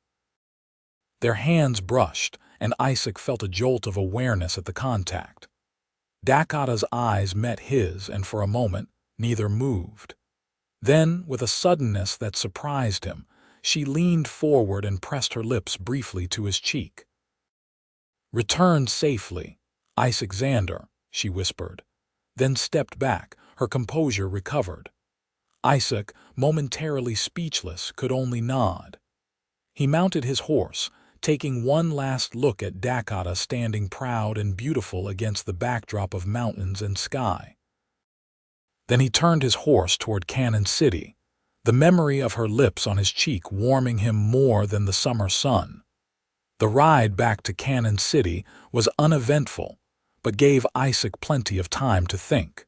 Their hands brushed, and Isaac felt a jolt of awareness at the contact. Dakotah's eyes met his, and for a moment, neither moved. Then, with a suddenness that surprised him, she leaned forward and pressed her lips briefly to his cheek. Return safely, Isaac Xander, she whispered, then stepped back, her composure recovered. Isaac, momentarily speechless, could only nod. He mounted his horse, taking one last look at Dakotah standing proud and beautiful against the backdrop of mountains and sky. Then he turned his horse toward Canon City, the memory of her lips on his cheek warming him more than the summer sun. The ride back to Canon City was uneventful, but gave Isaac plenty of time to think.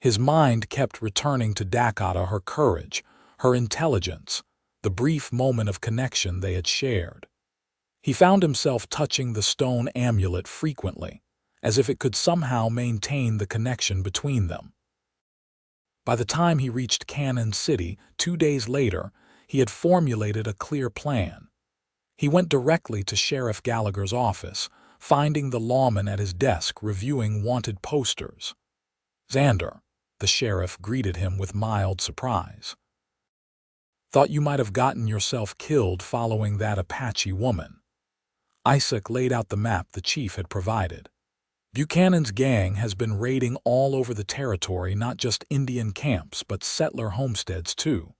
His mind kept returning to Dakotah, her courage, her intelligence, the brief moment of connection they had shared. He found himself touching the stone amulet frequently, as if it could somehow maintain the connection between them. By the time he reached Canon City 2 days later, he had formulated a clear plan. He went directly to Sheriff Gallagher's office, finding the lawman at his desk reviewing wanted posters. "Xander," the sheriff greeted him with mild surprise. "Thought you might have gotten yourself killed following that Apache woman." Isaac laid out the map the chief had provided. "Buchanan's gang has been raiding all over the territory, not just Indian camps, but settler homesteads too.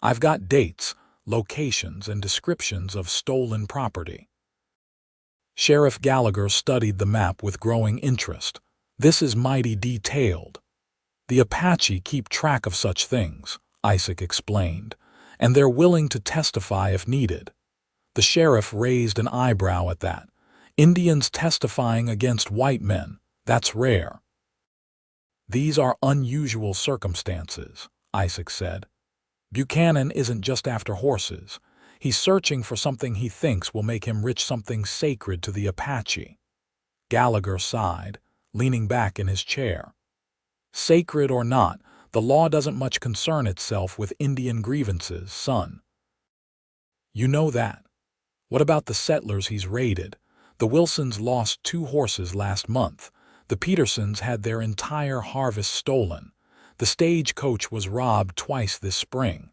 I've got dates, locations, and descriptions of stolen property." Sheriff Gallagher studied the map with growing interest. "This is mighty detailed." "The Apache keep track of such things," Isaac explained, "and they're willing to testify if needed." The sheriff raised an eyebrow at that. "Indians testifying against white men, that's rare." "These are unusual circumstances," Isaac said. "Buchanan isn't just after horses. He's searching for something he thinks will make him rich, something sacred to the Apache." Gallagher sighed, leaning back in his chair. "Sacred or not, the law doesn't much concern itself with Indian grievances, son. You know that. What about the settlers he's raided? The Wilsons lost 2 horses last month. The Petersons had their entire harvest stolen. The stagecoach was robbed twice this spring."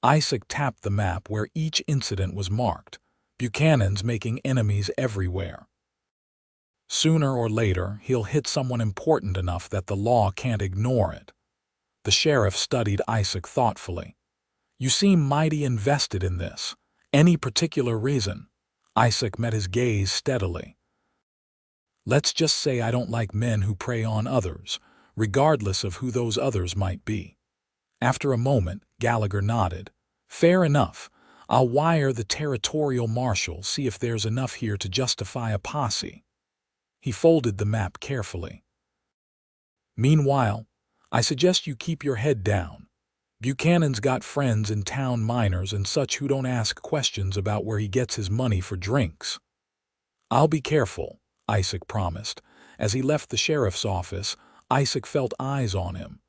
Isaac tapped the map where each incident was marked. "Buchanan's making enemies everywhere. Sooner or later, he'll hit someone important enough that the law can't ignore it." The sheriff studied Isaac thoughtfully. "You seem mighty invested in this. Any particular reason?" Isaac met his gaze steadily. "Let's just say I don't like men who prey on others, regardless of who those others might be." After a moment, Gallagher nodded. "Fair enough. I'll wire the territorial marshal, see if there's enough here to justify a posse." He folded the map carefully. "Meanwhile, I suggest you keep your head down. Buchanan's got friends in town, miners and such, who don't ask questions about where he gets his money for drinks." "I'll be careful," Isaac promised. As he left the sheriff's office, Isaac felt eyes on him.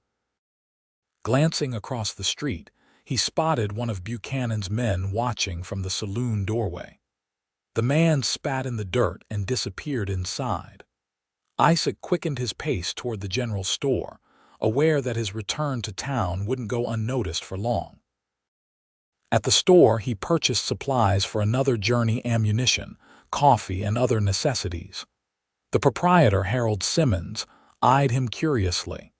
Glancing across the street, he spotted one of Buchanan's men watching from the saloon doorway. The man spat in the dirt and disappeared inside. Isaac quickened his pace toward the general store, aware that his return to town wouldn't go unnoticed for long. At the store, he purchased supplies for another journey: ammunition, coffee, and other necessities. The proprietor, Harold Simmons, eyed him curiously.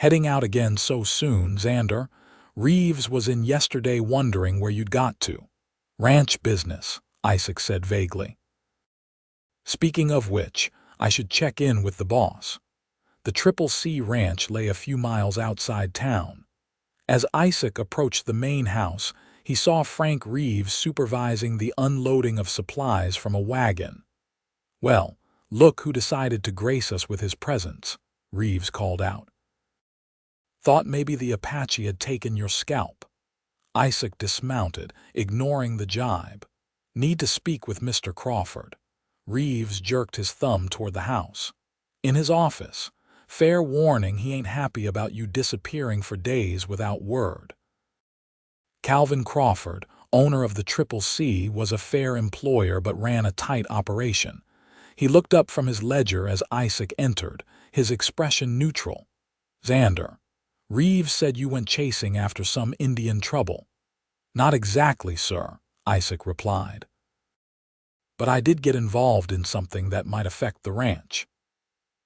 "Heading out again so soon, Xander? Reeves was in yesterday wondering where you'd got to." "Ranch business," Isaac said vaguely. "Speaking of which, I should check in with the boss." The C Ranch lay a few miles outside town. As Isaac approached the main house, he saw Frank Reeves supervising the unloading of supplies from a wagon. "Well, look who decided to grace us with his presence," Reeves called out. "Thought maybe the Apache had taken your scalp." Isaac dismounted, ignoring the jibe. "Need to speak with Mr. Crawford." Reeves jerked his thumb toward the house. "In his office. Fair warning, he ain't happy about you disappearing for days without word." Calvin Crawford, owner of the C, was a fair employer but ran a tight operation. He looked up from his ledger as Isaac entered, his expression neutral. "Xander, Reeves said you went chasing after some Indian trouble." "Not exactly, sir," Isaac replied. "But I did get involved in something that might affect the ranch."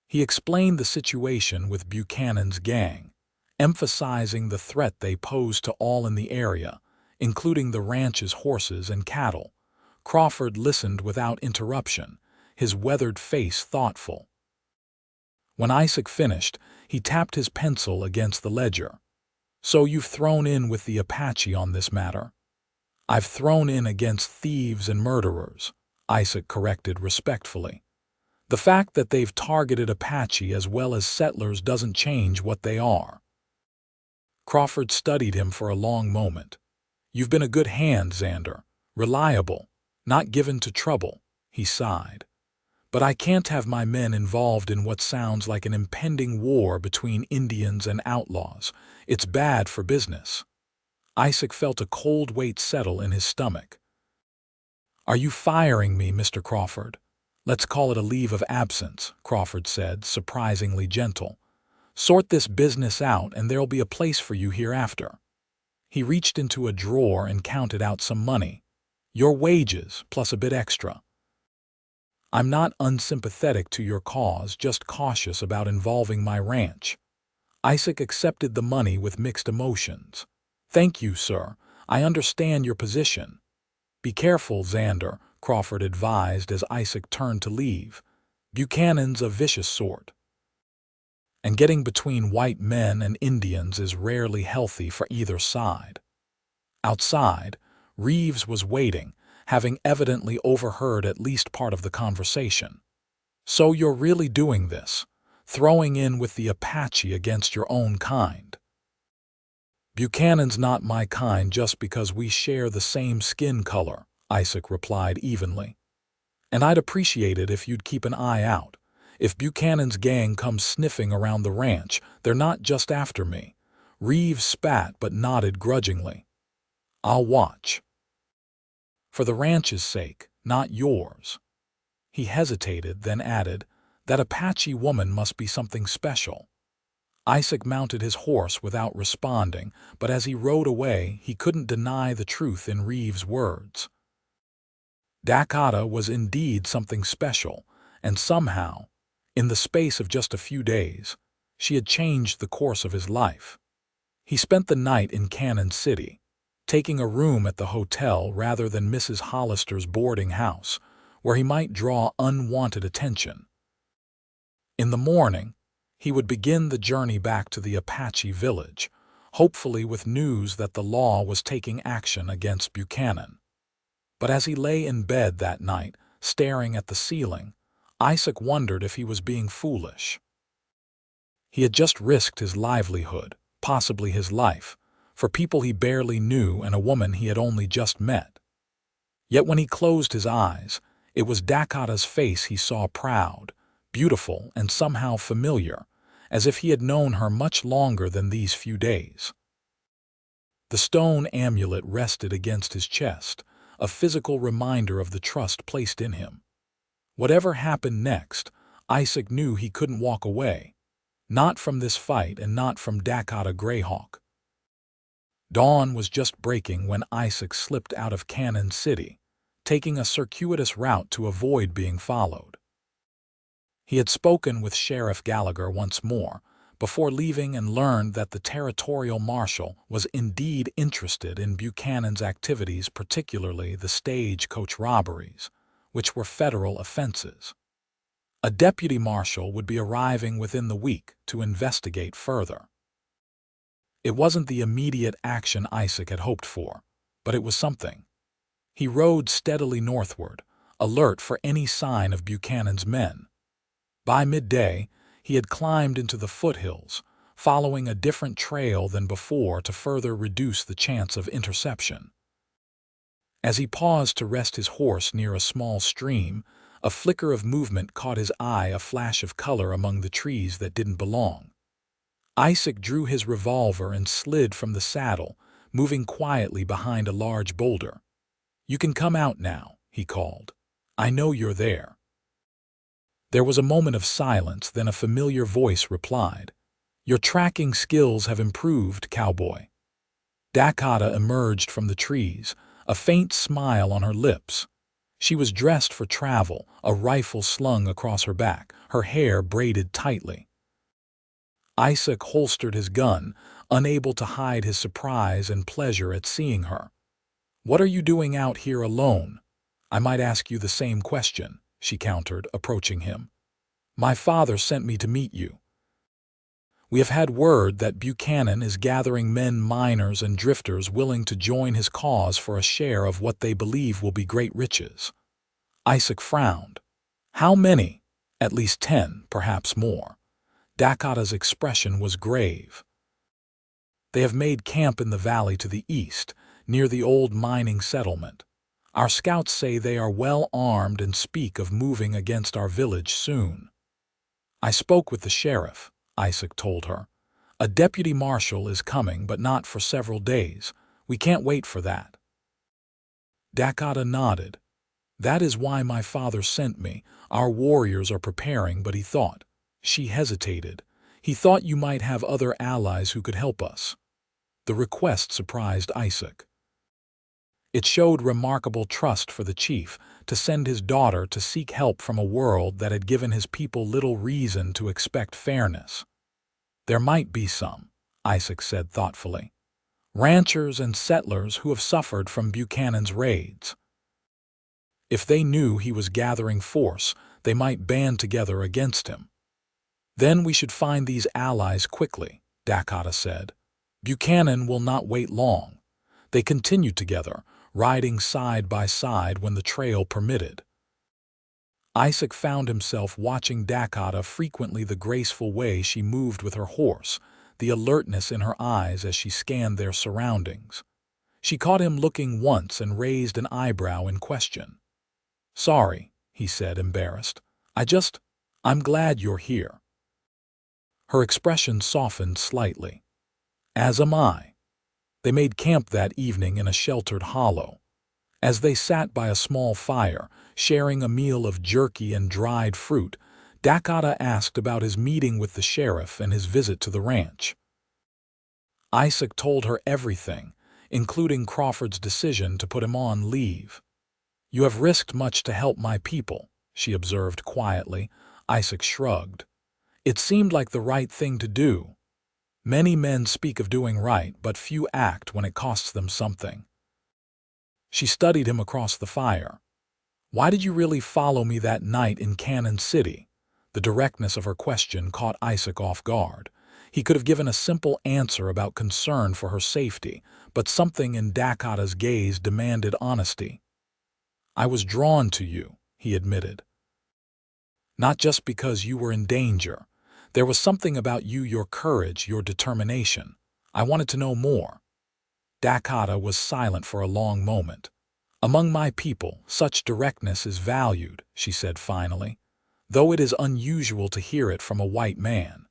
He explained the situation with Buchanan's gang, emphasizing the threat they posed to all in the area, including the ranch's horses and cattle. Crawford listened without interruption, his weathered face thoughtful. When Isaac finished, he tapped his pencil against the ledger. "So you've thrown in with the Apache on this matter?" "I've thrown in against thieves and murderers," Isaac corrected respectfully. "The fact that they've targeted Apache as well as settlers doesn't change what they are." Crawford studied him for a long moment. "You've been a good hand, Xander. Reliable, not given to trouble," he sighed. But I can't have my men involved in what sounds like an impending war between Indians and outlaws. It's bad for business." Isaac felt a cold weight settle in his stomach. "Are you firing me, Mr. Crawford?" "Let's call it a leave of absence," Crawford said, surprisingly gentle. "Sort this business out and there'll be a place for you hereafter." He reached into a drawer and counted out some money. "Your wages, plus a bit extra." "I'm not unsympathetic to your cause, just cautious about involving my ranch." Isaac accepted the money with mixed emotions. "Thank you, sir. I understand your position." "Be careful, Xander," Crawford advised as Isaac turned to leave. "Buchanan's a vicious sort. And getting between white men and Indians is rarely healthy for either side." Outside, Reeves was waiting, having evidently overheard at least part of the conversation. "So you're really doing this, throwing in with the Apache against your own kind?" "Buchanan's not my kind just because we share the same skin color," Isaac replied evenly. "And I'd appreciate it if you'd keep an eye out. If Buchanan's gang comes sniffing around the ranch, they're not just after me." Reeves spat but nodded grudgingly. "I'll watch. For the ranch's sake, not yours." He hesitated, then added, "That Apache woman must be something special." Isaac mounted his horse without responding, but as he rode away, he couldn't deny the truth in Reeves' words. Dakotah was indeed something special, and somehow, in the space of just a few days, she had changed the course of his life. He spent the night in Canon City, taking a room at the hotel rather than Mrs. Hollister's boarding house, where he might draw unwanted attention. In the morning, he would begin the journey back to the Apache village, hopefully with news that the law was taking action against Buchanan. But as he lay in bed that night, staring at the ceiling, Isaac wondered if he was being foolish. He had just risked his livelihood, possibly his life, for people he barely knew and a woman he had only just met. Yet when he closed his eyes, it was Dakotah's face he saw, proud, beautiful, and somehow familiar, as if he had known her much longer than these few days. The stone amulet rested against his chest, a physical reminder of the trust placed in him. Whatever happened next, Isaac knew he couldn't walk away. Not from this fight and not from Dakotah Greyhawk. Dawn was just breaking when Isaac slipped out of Canon City, taking a circuitous route to avoid being followed. He had spoken with Sheriff Gallagher once more, before leaving, and learned that the territorial marshal was indeed interested in Buchanan's activities, particularly the stagecoach robberies, which were federal offenses. A deputy marshal would be arriving within the week to investigate further. It wasn't the immediate action Isaac had hoped for, but it was something. He rode steadily northward, alert for any sign of Buchanan's men. By midday, he had climbed into the foothills, following a different trail than before to further reduce the chance of interception. As he paused to rest his horse near a small stream, a flicker of movement caught his eye, a flash of color among the trees that didn't belong. Isaac drew his revolver and slid from the saddle, moving quietly behind a large boulder. "You can come out now," he called. "I know you're there." There was a moment of silence, then a familiar voice replied, "Your tracking skills have improved, Cowboy." Dakotah emerged from the trees, a faint smile on her lips. She was dressed for travel, a rifle slung across her back, her hair braided tightly. Isaac holstered his gun, unable to hide his surprise and pleasure at seeing her. "What are you doing out here alone?" "I might ask you the same question," she countered, approaching him. "My father sent me to meet you. We have had word that Buchanan is gathering men, miners and drifters willing to join his cause for a share of what they believe will be great riches." Isaac frowned. "How many?" "At least 10, perhaps more." Dakotah's expression was grave. "They have made camp in the valley to the east, near the old mining settlement. Our scouts say they are well armed and speak of moving against our village soon. I spoke with the sheriff, Isaac told her. A deputy marshal is coming, but not for several days. We can't wait for that. Dakotah nodded. That is why my father sent me. Our warriors are preparing, but he thought. She hesitated. He thought you might have other allies who could help us. The request surprised Isaac. It showed remarkable trust for the chief to send his daughter to seek help from a world that had given his people little reason to expect fairness. There might be some, Isaac said thoughtfully. Ranchers and settlers who have suffered from Buchanan's raids. If they knew he was gathering force, they might band together against him. Then we should find these allies quickly, Dakotah said. Buchanan will not wait long. They continued together, riding side by side when the trail permitted. Isaac found himself watching Dakotah, frequently the graceful way she moved with her horse, the alertness in her eyes as she scanned their surroundings. She caught him looking once and raised an eyebrow in question. Sorry, he said, embarrassed. I'm glad you're here. Her expression softened slightly. As am I. They made camp that evening in a sheltered hollow. As they sat by a small fire, sharing a meal of jerky and dried fruit, Dakotah asked about his meeting with the sheriff and his visit to the ranch. Isaac told her everything, including Crawford's decision to put him on leave. You have risked much to help my people, she observed quietly. Isaac shrugged. It seemed like the right thing to do. Many men speak of doing right, but few act when it costs them something. She studied him across the fire. Why did you really follow me that night in Canon City? The directness of her question caught Isaac off guard. He could have given a simple answer about concern for her safety, but something in Dakotah's gaze demanded honesty. I was drawn to you, he admitted. Not just because you were in danger. There was something about you, your courage, your determination. I wanted to know more. Dakotah was silent for a long moment. Among my people, such directness is valued, she said finally, though it is unusual to hear it from a white man.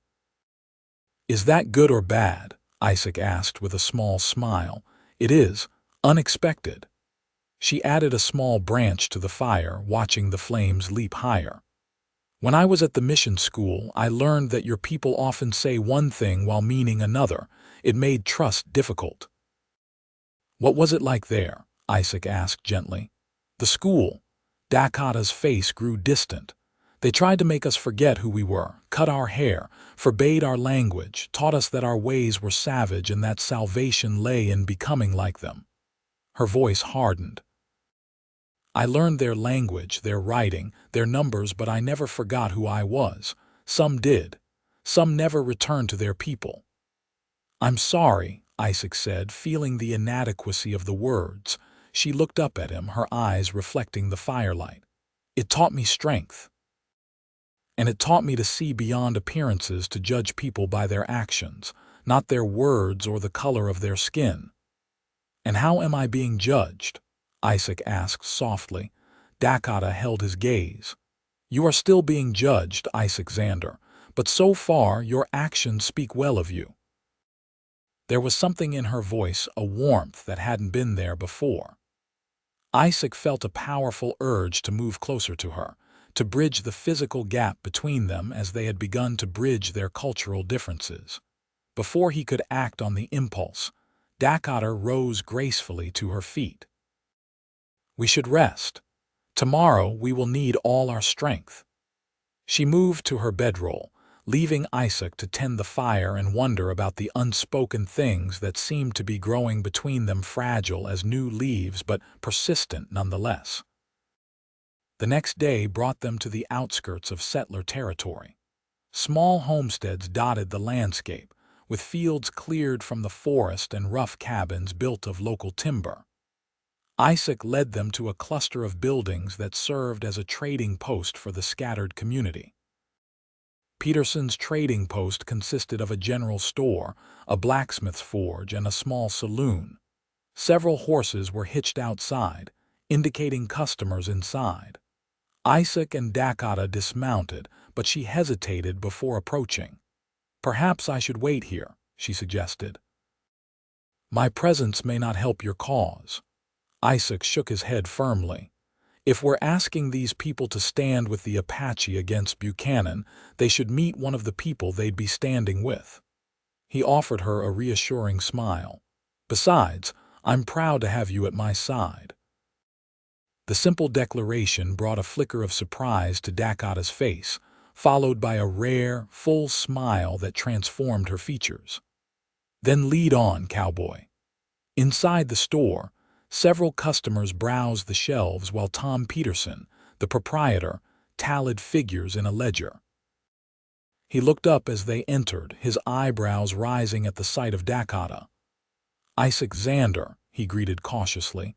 Is that good or bad? Isaac asked with a small smile. It is. Unexpected. She added a small branch to the fire, watching the flames leap higher. When I was at the mission school, I learned that your people often say one thing while meaning another. It made trust difficult. What was it like there? Isaac asked gently. The school. Dakotah's face grew distant. They tried to make us forget who we were, cut our hair, forbade our language, taught us that our ways were savage and that salvation lay in becoming like them. Her voice hardened. I learned their language, their writing, their numbers, but I never forgot who I was. Some did. Some never returned to their people. I'm sorry, Isaac said, feeling the inadequacy of the words. She looked up at him, her eyes reflecting the firelight. It taught me strength. And it taught me to see beyond appearances, to judge people by their actions, not their words or the color of their skin. And how am I being judged? Isaac asked softly. Dakotah held his gaze. You are still being judged, Isaac Xander, but so far your actions speak well of you. There was something in her voice, a warmth that hadn't been there before. Isaac felt a powerful urge to move closer to her, to bridge the physical gap between them as they had begun to bridge their cultural differences. Before he could act on the impulse, Dakotah rose gracefully to her feet. We should rest. Tomorrow we will need all our strength. She moved to her bedroll, leaving Isaac to tend the fire and wonder about the unspoken things that seemed to be growing between them, fragile as new leaves but persistent nonetheless. The next day brought them to the outskirts of settler territory. Small homesteads dotted the landscape, with fields cleared from the forest and rough cabins built of local timber. Isaac led them to a cluster of buildings that served as a trading post for the scattered community. Peterson's trading post consisted of a general store, a blacksmith's forge, and a small saloon. Several horses were hitched outside, indicating customers inside. Isaac and Dakotah dismounted, but she hesitated before approaching. "Perhaps I should wait here," she suggested. "My presence may not help your cause." Isaac shook his head firmly. "If we're asking these people to stand with the Apache against Buchanan, they should meet one of the people they'd be standing with." He offered her a reassuring smile. "Besides, I'm proud to have you at my side." The simple declaration brought a flicker of surprise to Dakotah's face, followed by a rare, full smile that transformed her features. "Then lead on, Cowboy." Inside the store, several customers browsed the shelves while Tom Peterson, the proprietor, tallied figures in a ledger. He looked up as they entered, his eyebrows rising at the sight of Dakotah. "Isaac Xander," he greeted cautiously.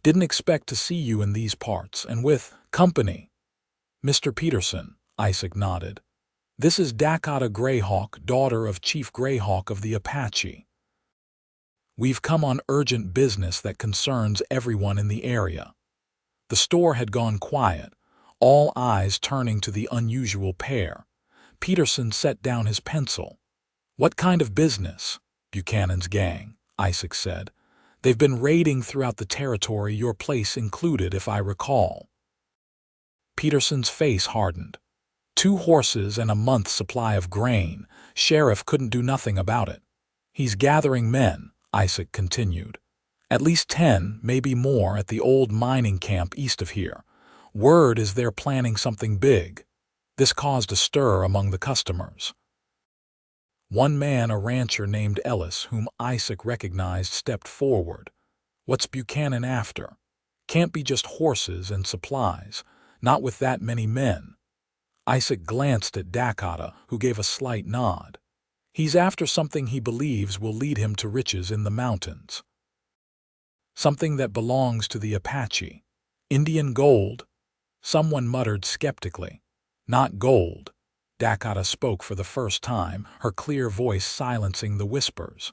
"Didn't expect to see you in these parts, and with company." "Mr. Peterson," Isaac nodded. "This is Dakotah Greyhawk, daughter of Chief Greyhawk of the Apache. We've come on urgent business that concerns everyone in the area." The store had gone quiet, all eyes turning to the unusual pair. Peterson set down his pencil. "What kind of business?" "Buchanan's gang," Isaac said. "They've been raiding throughout the territory, your place included, if I recall." Peterson's face hardened. 2 horses and a month's supply of grain. Sheriff couldn't do nothing about it. "He's gathering men," Isaac continued. "At least 10, maybe more, at the old mining camp east of here. Word is they're planning something big." This caused a stir among the customers. One man, a rancher named Ellis, whom Isaac recognized, stepped forward. "What's Buchanan after? Can't be just horses and supplies, not with that many men." Isaac glanced at Dakotah, who gave a slight nod. "He's after something he believes will lead him to riches in the mountains. Something that belongs to the Apache. Indian gold?" Someone muttered skeptically. "Not gold." Dakotah spoke for the first time, her clear voice silencing the whispers.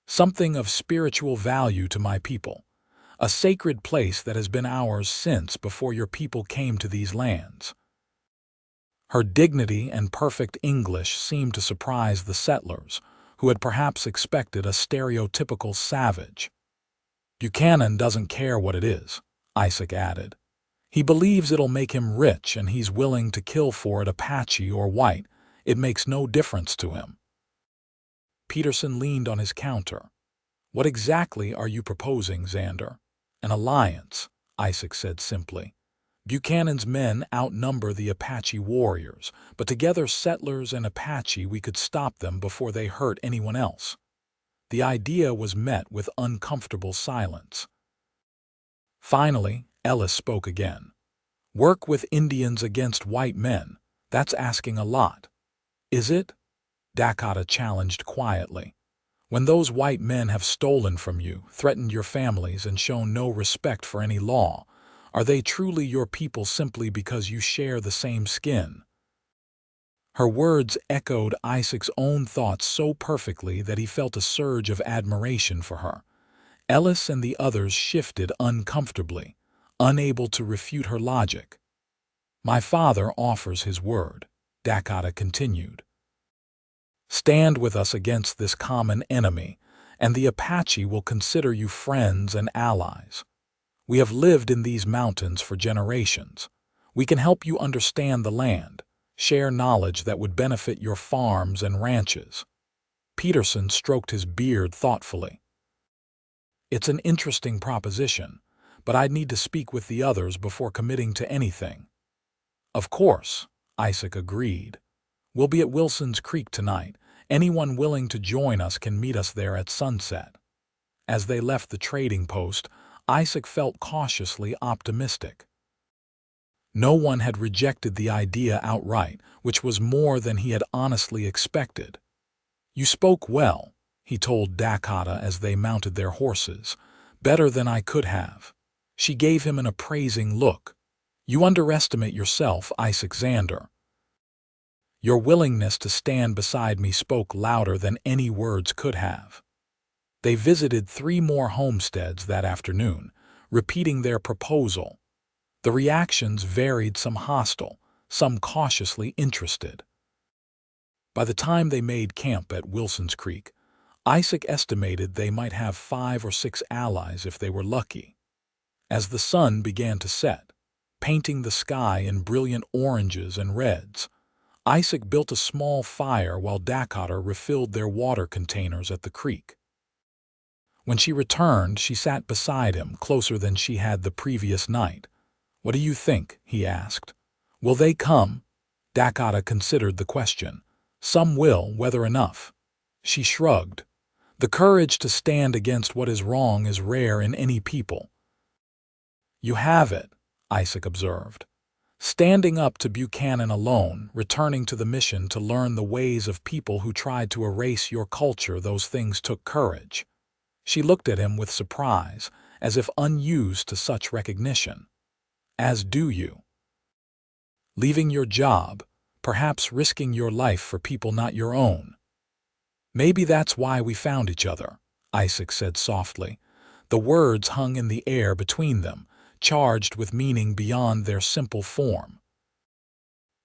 "Something of spiritual value to my people. A sacred place that has been ours since before your people came to these lands." Her dignity and perfect English seemed to surprise the settlers, who had perhaps expected a stereotypical savage. "Buchanan doesn't care what it is," Isaac added. "He believes it'll make him rich, and he's willing to kill for it, Apache or white. It makes no difference to him." Peterson leaned on his counter. "What exactly are you proposing, Xander?" "An alliance," Isaac said simply. "Buchanan's men outnumber the Apache warriors, but together, settlers and Apache, we could stop them before they hurt anyone else." The idea was met with uncomfortable silence. Finally, Ellis spoke again. "Work with Indians against white men. That's asking a lot." "Is it?" Dakotah challenged quietly. "When those white men have stolen from you, threatened your families, and shown no respect for any law, are they truly your people simply because you share the same skin?" Her words echoed Isaac's own thoughts so perfectly that he felt a surge of admiration for her. Ellis and the others shifted uncomfortably, unable to refute her logic. "My father offers his word," Dakotah continued. "Stand with us against this common enemy, and the Apache will consider you friends and allies. We have lived in these mountains for generations. We can help you understand the land, share knowledge that would benefit your farms and ranches." Peterson stroked his beard thoughtfully. "It's an interesting proposition, but I'd need to speak with the others before committing to anything." "Of course," Isaac agreed. "We'll be at Wilson's Creek tonight. Anyone willing to join us can meet us there at sunset." As they left the trading post, Isaac felt cautiously optimistic. No one had rejected the idea outright, which was more than he had honestly expected. "You spoke well," he told Dakotah as they mounted their horses. "Better than I could have." She gave him an appraising look. "You underestimate yourself, Isaac Xander." Your willingness to stand beside me spoke louder than any words could have. They visited 3 more homesteads that afternoon, repeating their proposal. The reactions varied, some hostile, some cautiously interested. By the time they made camp at Wilson's Creek, Isaac estimated they might have 5 or 6 allies if they were lucky. As the sun began to set, painting the sky in brilliant oranges and reds, Isaac built a small fire while Dakotah refilled their water containers at the creek. When she returned, she sat beside him, closer than she had the previous night. "What do you think?" he asked. "Will they come?" Dakotah considered the question. "Some will, whether enough." She shrugged. "The courage to stand against what is wrong is rare in any people." "You have it," Isaac observed. "Standing up to Buchanan alone, returning to the mission to learn the ways of people who tried to erase your culture, those things took courage." She looked at him with surprise, as if unused to such recognition. "As do you. Leaving your job, perhaps risking your life for people not your own." "Maybe that's why we found each other," Isaac said softly. The words hung in the air between them, charged with meaning beyond their simple form.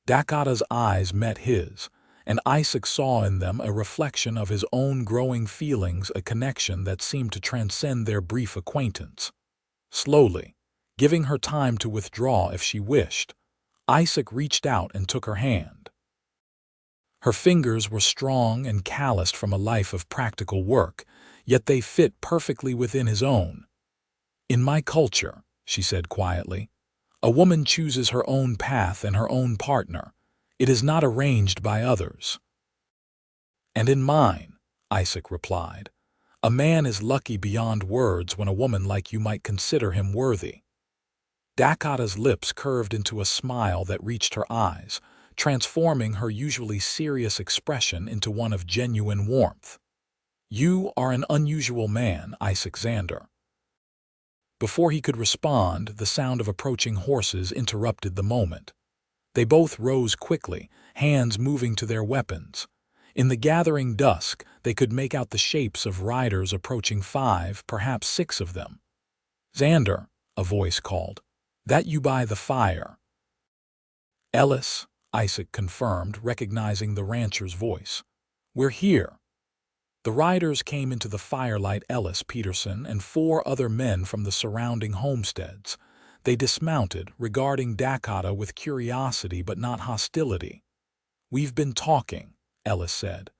Dakotah's eyes met his, and Isaac saw in them a reflection of his own growing feelings, a connection that seemed to transcend their brief acquaintance. Slowly, giving her time to withdraw if she wished, Isaac reached out and took her hand. Her fingers were strong and calloused from a life of practical work, yet they fit perfectly within his own. "In my culture," she said quietly, "a woman chooses her own path and her own partner. It is not arranged by others." "And in mine," Isaac replied, "a man is lucky beyond words when a woman like you might consider him worthy." Dakotah's lips curved into a smile that reached her eyes, transforming her usually serious expression into one of genuine warmth. "You are an unusual man, Isaac Xander." Before he could respond, the sound of approaching horses interrupted the moment. They both rose quickly, hands moving to their weapons. In the gathering dusk, they could make out the shapes of riders approaching, 5, perhaps 6 of them. "Xander," a voice called. "That you by the fire?" "Ellis," Isaac confirmed, recognizing the rancher's voice. "We're here." The riders came into the firelight, Ellis, Peterson, and 4 other men from the surrounding homesteads. They dismounted, regarding Dakotah with curiosity but not hostility. "We've been talking," Ellis said.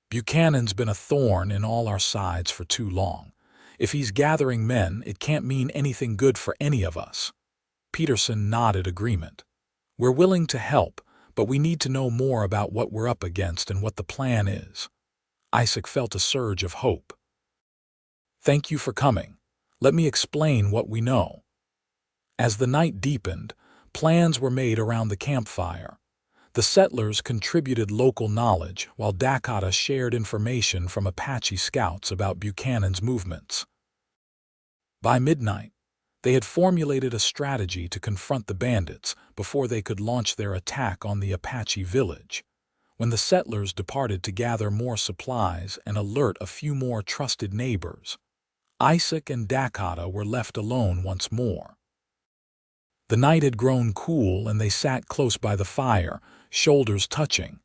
"Buchanan's been a thorn in all our sides for too long. If he's gathering men, it can't mean anything good for any of us." Peterson nodded agreement. "We're willing to help, but we need to know more about what we're up against and what the plan is." Isaac felt a surge of hope. "Thank you for coming. Let me explain what we know." As the night deepened, plans were made around the campfire. The settlers contributed local knowledge, while Dakotah shared information from Apache scouts about Buchanan's movements. By midnight, they had formulated a strategy to confront the bandits before they could launch their attack on the Apache village. When the settlers departed to gather more supplies and alert a few more trusted neighbors, Isaac and Dakotah were left alone once more. The night had grown cool and they sat close by the fire, shoulders touching.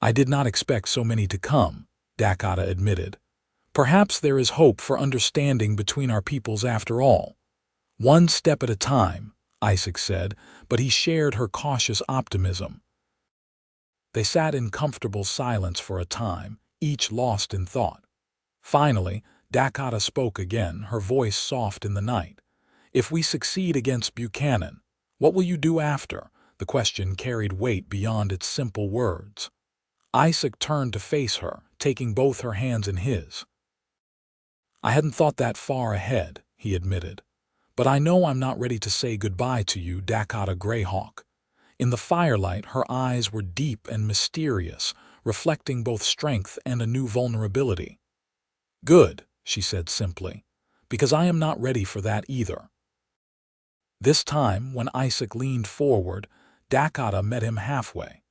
"I did not expect so many to come," Dakotah admitted. "Perhaps there is hope for understanding between our peoples after all." "One step at a time," Isaac said, but he shared her cautious optimism. They sat in comfortable silence for a time, each lost in thought. Finally, Dakotah spoke again, her voice soft in the night. "If we succeed against Buchanan, what will you do after?" The question carried weight beyond its simple words. Isaac turned to face her, taking both her hands in his. "I hadn't thought that far ahead," he admitted. "But I know I'm not ready to say goodbye to you, Dakotah Greyhawk." In the firelight, her eyes were deep and mysterious, reflecting both strength and a new vulnerability. "Good," she said simply, "because I am not ready for that either." This time, when Isaac leaned forward, Dakotah met him halfway.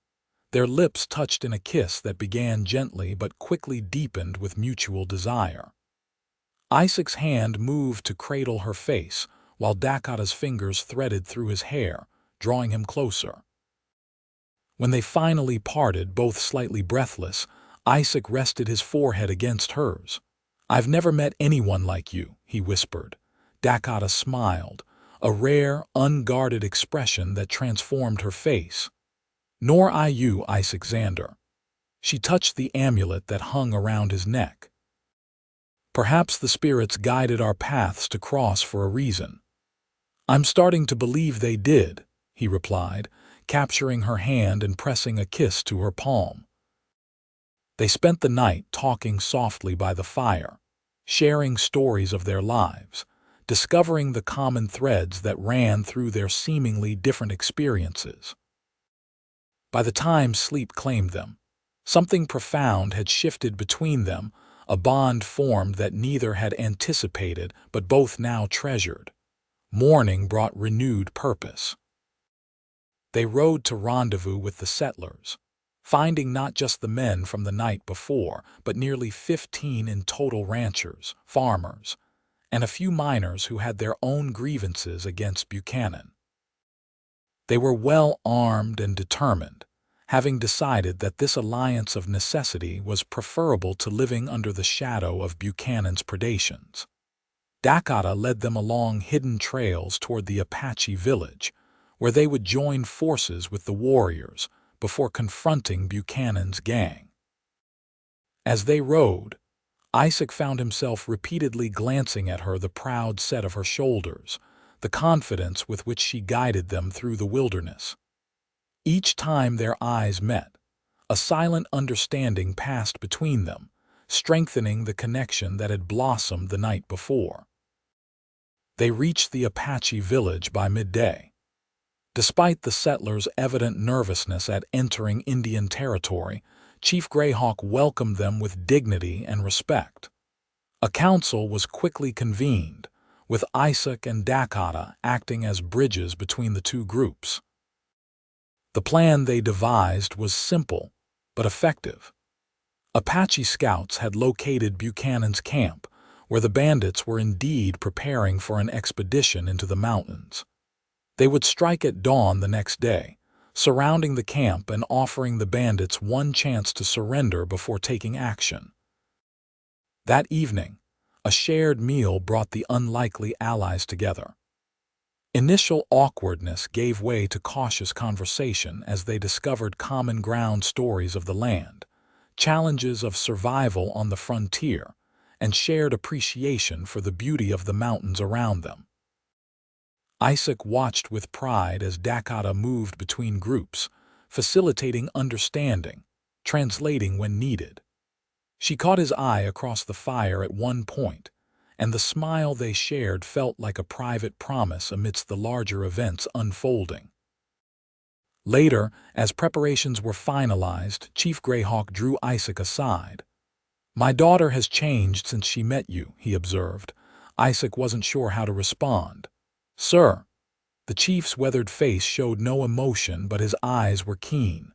Their lips touched in a kiss that began gently but quickly deepened with mutual desire. Isaac's hand moved to cradle her face, while Dakotah's fingers threaded through his hair, drawing him closer. When they finally parted, both slightly breathless, Isaac rested his forehead against hers. "I've never met anyone like you," he whispered. Dakotah smiled, a rare, unguarded expression that transformed her face. "Nor I you, Isaac Xander." She touched the amulet that hung around his neck. "Perhaps the spirits guided our paths to cross for a reason." "I'm starting to believe they did," he replied, capturing her hand and pressing a kiss to her palm. They spent the night talking softly by the fire, sharing stories of their lives, discovering the common threads that ran through their seemingly different experiences. By the time sleep claimed them, something profound had shifted between them, a bond formed that neither had anticipated but both now treasured. Morning brought renewed purpose. They rode to rendezvous with the settlers, finding not just the men from the night before, but nearly 15 in total ranchers, farmers, and a few miners who had their own grievances against Buchanan. They were well armed and determined, having decided that this alliance of necessity was preferable to living under the shadow of Buchanan's predations. Dakotah led them along hidden trails toward the Apache village, where they would join forces with the warriors before confronting Buchanan's gang. As they rode, Isaac found himself repeatedly glancing at her, the proud set of her shoulders, the confidence with which she guided them through the wilderness. Each time their eyes met, a silent understanding passed between them, strengthening the connection that had blossomed the night before. They reached the Apache village by midday. Despite the settlers' evident nervousness at entering Indian territory, Chief Greyhawk welcomed them with dignity and respect. A council was quickly convened, with Isaac and Dakotah acting as bridges between the two groups. The plan they devised was simple but effective. Apache scouts had located Buchanan's camp, where the bandits were indeed preparing for an expedition into the mountains. They would strike at dawn the next day, surrounding the camp and offering the bandits one chance to surrender before taking action. That evening, a shared meal brought the unlikely allies together. Initial awkwardness gave way to cautious conversation as they discovered common ground stories of the land, challenges of survival on the frontier, and shared appreciation for the beauty of the mountains around them. Isaac watched with pride as Dakotah moved between groups, facilitating understanding, translating when needed. She caught his eye across the fire at one point, and the smile they shared felt like a private promise amidst the larger events unfolding. Later, as preparations were finalized, Chief Greyhawk drew Isaac aside. "My daughter has changed since she met you," he observed. Isaac wasn't sure how to respond. "Sir." The chief's weathered face showed no emotion, but his eyes were keen.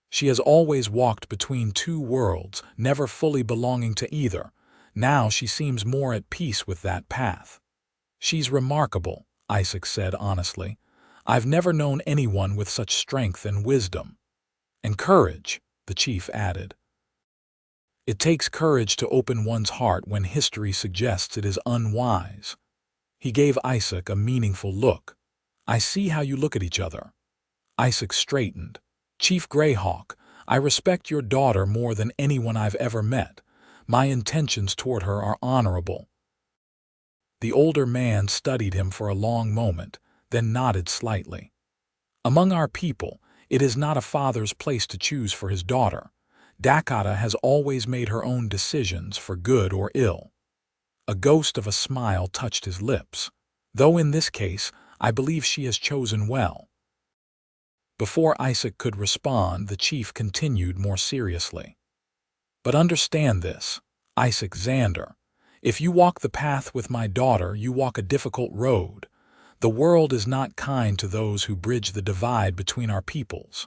"She has always walked between two worlds, never fully belonging to either. Now she seems more at peace with that path." "She's remarkable," Isaac said honestly. "I've never known anyone with such strength and wisdom." "And courage," the chief added. "It takes courage to open one's heart when history suggests it is unwise." He gave Isaac a meaningful look. "I see how you look at each other." Isaac straightened. "Chief Greyhawk, I respect your daughter more than anyone I've ever met. My intentions toward her are honorable." The older man studied him for a long moment, then nodded slightly. "Among our people, it is not a father's place to choose for his daughter. Dakotah has always made her own decisions for good or ill." A ghost of a smile touched his lips. "Though in this case, I believe she has chosen well." Before Isaac could respond, the chief continued more seriously. "But understand this, Isaac Xander. If you walk the path with my daughter, you walk a difficult road. The world is not kind to those who bridge the divide between our peoples."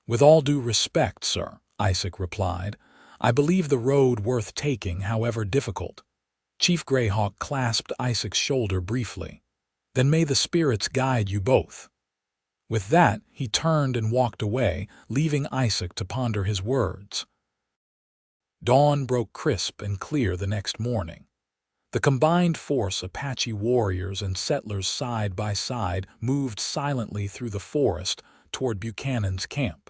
"With all due respect, sir," Isaac replied, I believe the road worth taking, however difficult." Chief Greyhawk clasped Isaac's shoulder briefly. "Then may the spirits guide you both." With that, he turned and walked away, leaving Isaac to ponder his words. Dawn broke crisp and clear the next morning. The combined force, Apache warriors and settlers side by side, moved silently through the forest toward Buchanan's camp.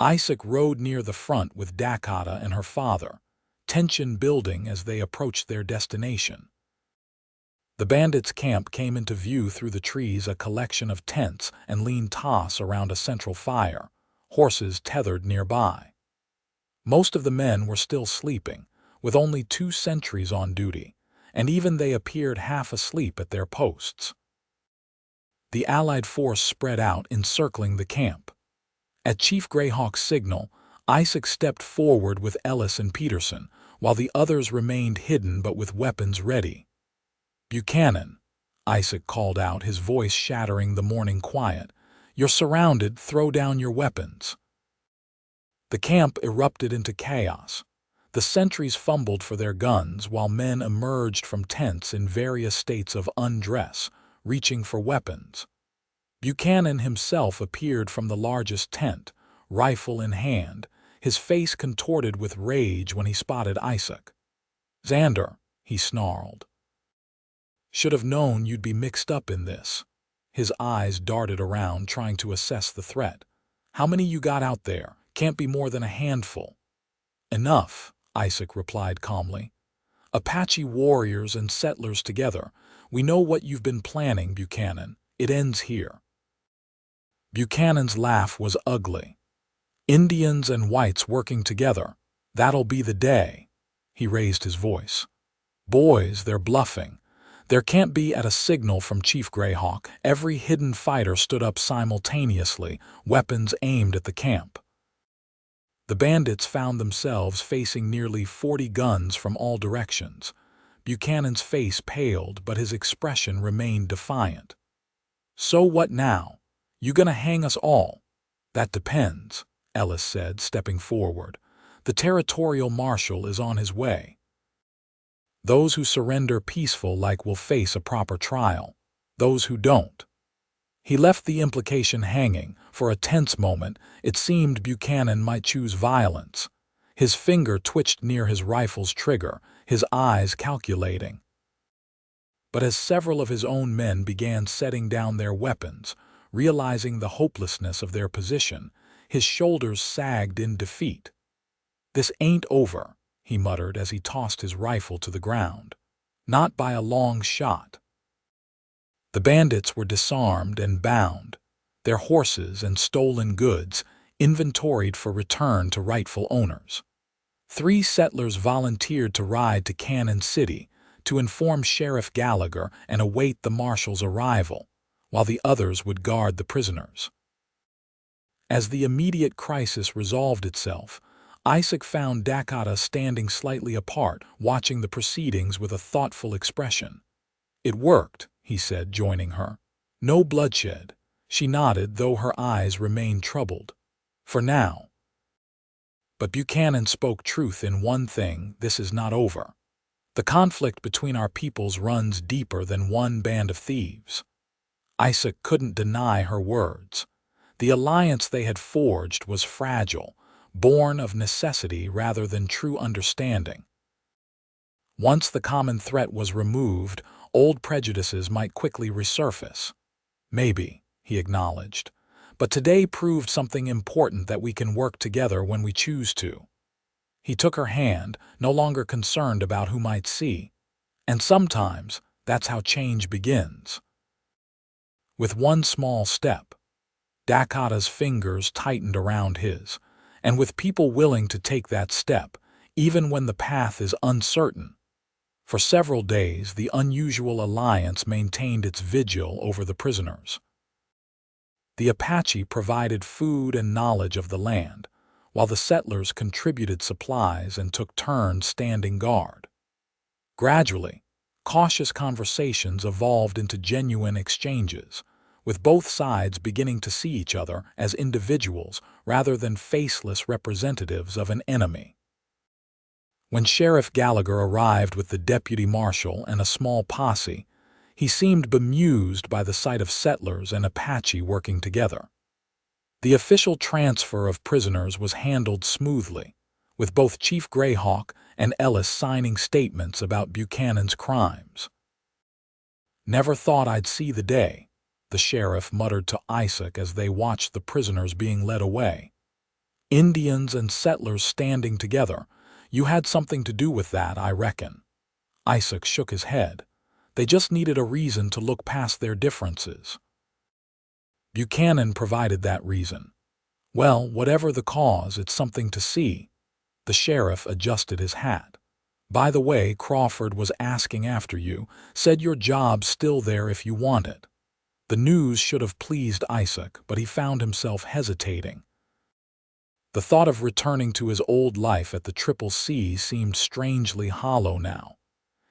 Isaac rode near the front with Dakotah and her father, tension building as they approached their destination. The bandits' camp came into view through the trees, a collection of tents and lean toss around a central fire, horses tethered nearby. Most of the men were still sleeping, with only 2 sentries on duty, and even they appeared half asleep at their posts. The Allied force spread out, encircling the camp. At Chief Greyhawk's signal, Isaac stepped forward with Ellis and Peterson, while the others remained hidden but with weapons ready. "Buchanan," Isaac called out, his voice shattering the morning quiet, "you're surrounded, throw down your weapons." The camp erupted into chaos. The sentries fumbled for their guns while men emerged from tents in various states of undress, reaching for weapons. Buchanan himself appeared from the largest tent, rifle in hand, his face contorted with rage when he spotted Isaac. "Xander," he snarled. "Should have known you'd be mixed up in this." His eyes darted around, trying to assess the threat. "How many you got out there? Can't be more than a handful." "Enough," Isaac replied calmly. "Apache warriors and settlers together. We know what you've been planning, Buchanan. It ends here." Buchanan's laugh was ugly. "Indians and whites working together. That'll be the day." He raised his voice. "Boys, they're bluffing. There can't be." At a signal from Chief Greyhawk, every hidden fighter stood up simultaneously, weapons aimed at the camp. The bandits found themselves facing nearly 40 guns from all directions. Buchanan's face paled, but his expression remained defiant. "So what now? You gonna hang us all?" "That depends," Ellis said, stepping forward. "The territorial marshal is on his way. Those who surrender peaceful like will face a proper trial. Those who don't." He left the implication hanging. For a tense moment, it seemed Buchanan might choose violence. His finger twitched near his rifle's trigger, his eyes calculating. But as several of his own men began setting down their weapons, realizing the hopelessness of their position, his shoulders sagged in defeat. "This ain't over," he muttered as he tossed his rifle to the ground. "Not by a long shot." The bandits were disarmed and bound, their horses and stolen goods inventoried for return to rightful owners. 3 settlers volunteered to ride to Canon City to inform Sheriff Gallagher and await the marshal's arrival, while the others would guard the prisoners. As the immediate crisis resolved itself, Isaac found Dakotah standing slightly apart, watching the proceedings with a thoughtful expression. "It worked," he said, joining her. "No bloodshed." She nodded, though her eyes remained troubled. "For now." But Buchanan spoke truth in one thing: this is not over. The conflict between our peoples runs deeper than one band of thieves. Isaac couldn't deny her words. The alliance they had forged was fragile, born of necessity rather than true understanding. Once the common threat was removed, old prejudices might quickly resurface. "Maybe," he acknowledged, "but today proved something important, that we can work together when we choose to." He took her hand, no longer concerned about who might see. And sometimes, that's how change begins. With one small step. Dakotah's fingers tightened around his, and with people willing to take that step, even when the path is uncertain. For several days, the unusual alliance maintained its vigil over the prisoners. The Apache provided food and knowledge of the land, while the settlers contributed supplies and took turns standing guard. Gradually, cautious conversations evolved into genuine exchanges, with both sides beginning to see each other as individuals rather than faceless representatives of an enemy. When Sheriff Gallagher arrived with the deputy marshal and a small posse, he seemed bemused by the sight of settlers and Apache working together. The official transfer of prisoners was handled smoothly, with both Chief Greyhawk and Ellis signing statements about Buchanan's crimes. "Never thought I'd see the day," the sheriff muttered to Isaac as they watched the prisoners being led away. "Indians and settlers standing together. You had something to do with that, I reckon." Isaac shook his head. They just needed a reason to look past their differences. Buchanan provided that reason. "Well, whatever the cause, it's something to see." The sheriff adjusted his hat. "By the way, Crawford was asking after you, said your job's still there if you want it." The news should have pleased Isaac, but he found himself hesitating. The thought of returning to his old life at the Triple C seemed strangely hollow now.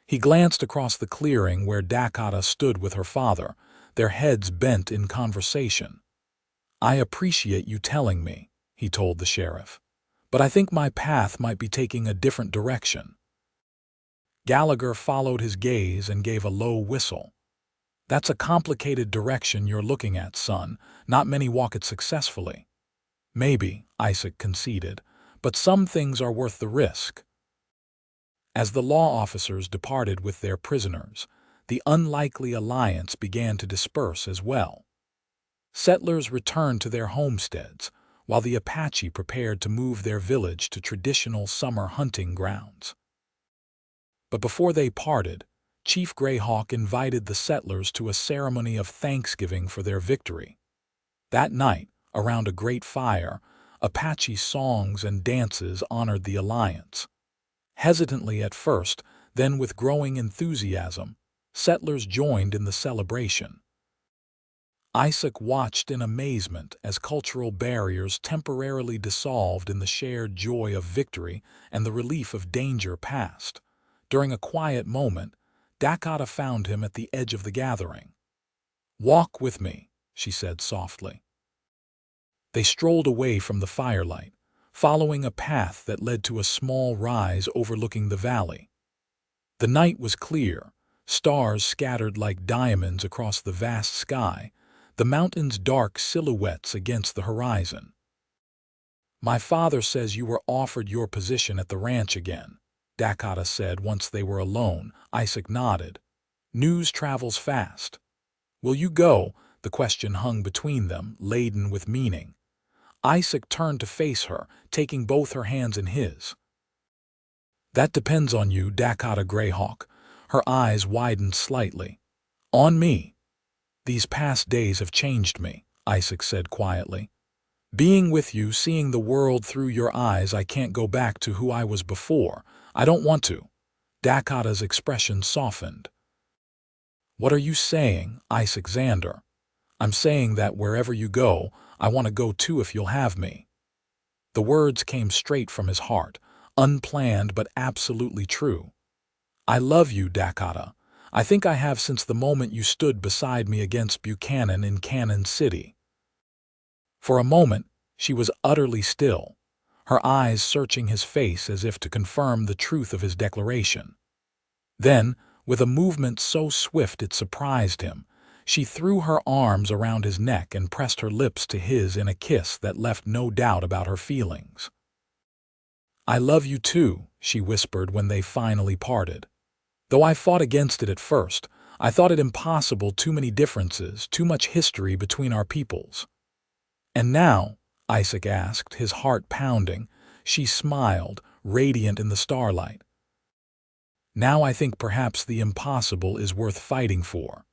He glanced across the clearing where Dakotah stood with her father, their heads bent in conversation. "I appreciate you telling me," he told the sheriff, "but I think my path might be taking a different direction." Gallagher followed his gaze and gave a low whistle. "That's a complicated direction you're looking at, son. Not many walk it successfully." "Maybe," Isaac conceded, "but some things are worth the risk." As the law officers departed with their prisoners, the unlikely alliance began to disperse as well. Settlers returned to their homesteads, while the Apache prepared to move their village to traditional summer hunting grounds. But before they parted, Chief Greyhawk invited the settlers to a ceremony of thanksgiving for their victory. That night, around a great fire, Apache songs and dances honored the alliance. Hesitantly at first, then with growing enthusiasm, settlers joined in the celebration. Isaac watched in amazement as cultural barriers temporarily dissolved in the shared joy of victory and the relief of danger past. During a quiet moment, Dakotah found him at the edge of the gathering. "Walk with me," she said softly. They strolled away from the firelight, following a path that led to a small rise overlooking the valley. The night was clear, stars scattered like diamonds across the vast sky, the mountains dark silhouettes against the horizon. "My father says you were offered your position at the ranch again," Dakotah said once they were alone. Isaac nodded. "News travels fast." "Will you go?" The question hung between them, laden with meaning. Isaac turned to face her, taking both her hands in his. "That depends on you, Dakotah Greyhawk." Her eyes widened slightly. "On me. These past days have changed me," Isaac said quietly. "Being with you, seeing the world through your eyes, I can't go back to who I was before. I don't want to." Dakotah's expression softened. "What are you saying, Isaac Xander?" "I'm saying that wherever you go, I want to go too if you'll have me." The words came straight from his heart, unplanned but absolutely true. "I love you, Dakotah. I think I have since the moment you stood beside me against Buchanan in Canon City." For a moment, she was utterly still, her eyes searching his face as if to confirm the truth of his declaration. Then, with a movement so swift it surprised him, she threw her arms around his neck and pressed her lips to his in a kiss that left no doubt about her feelings. "I love you too," she whispered when they finally parted. "Though I fought against it at first, I thought it impossible, too many differences, too much history between our peoples." "And now?" Isaac asked, his heart pounding. She smiled, radiant in the starlight. "Now I think perhaps the impossible is worth fighting for."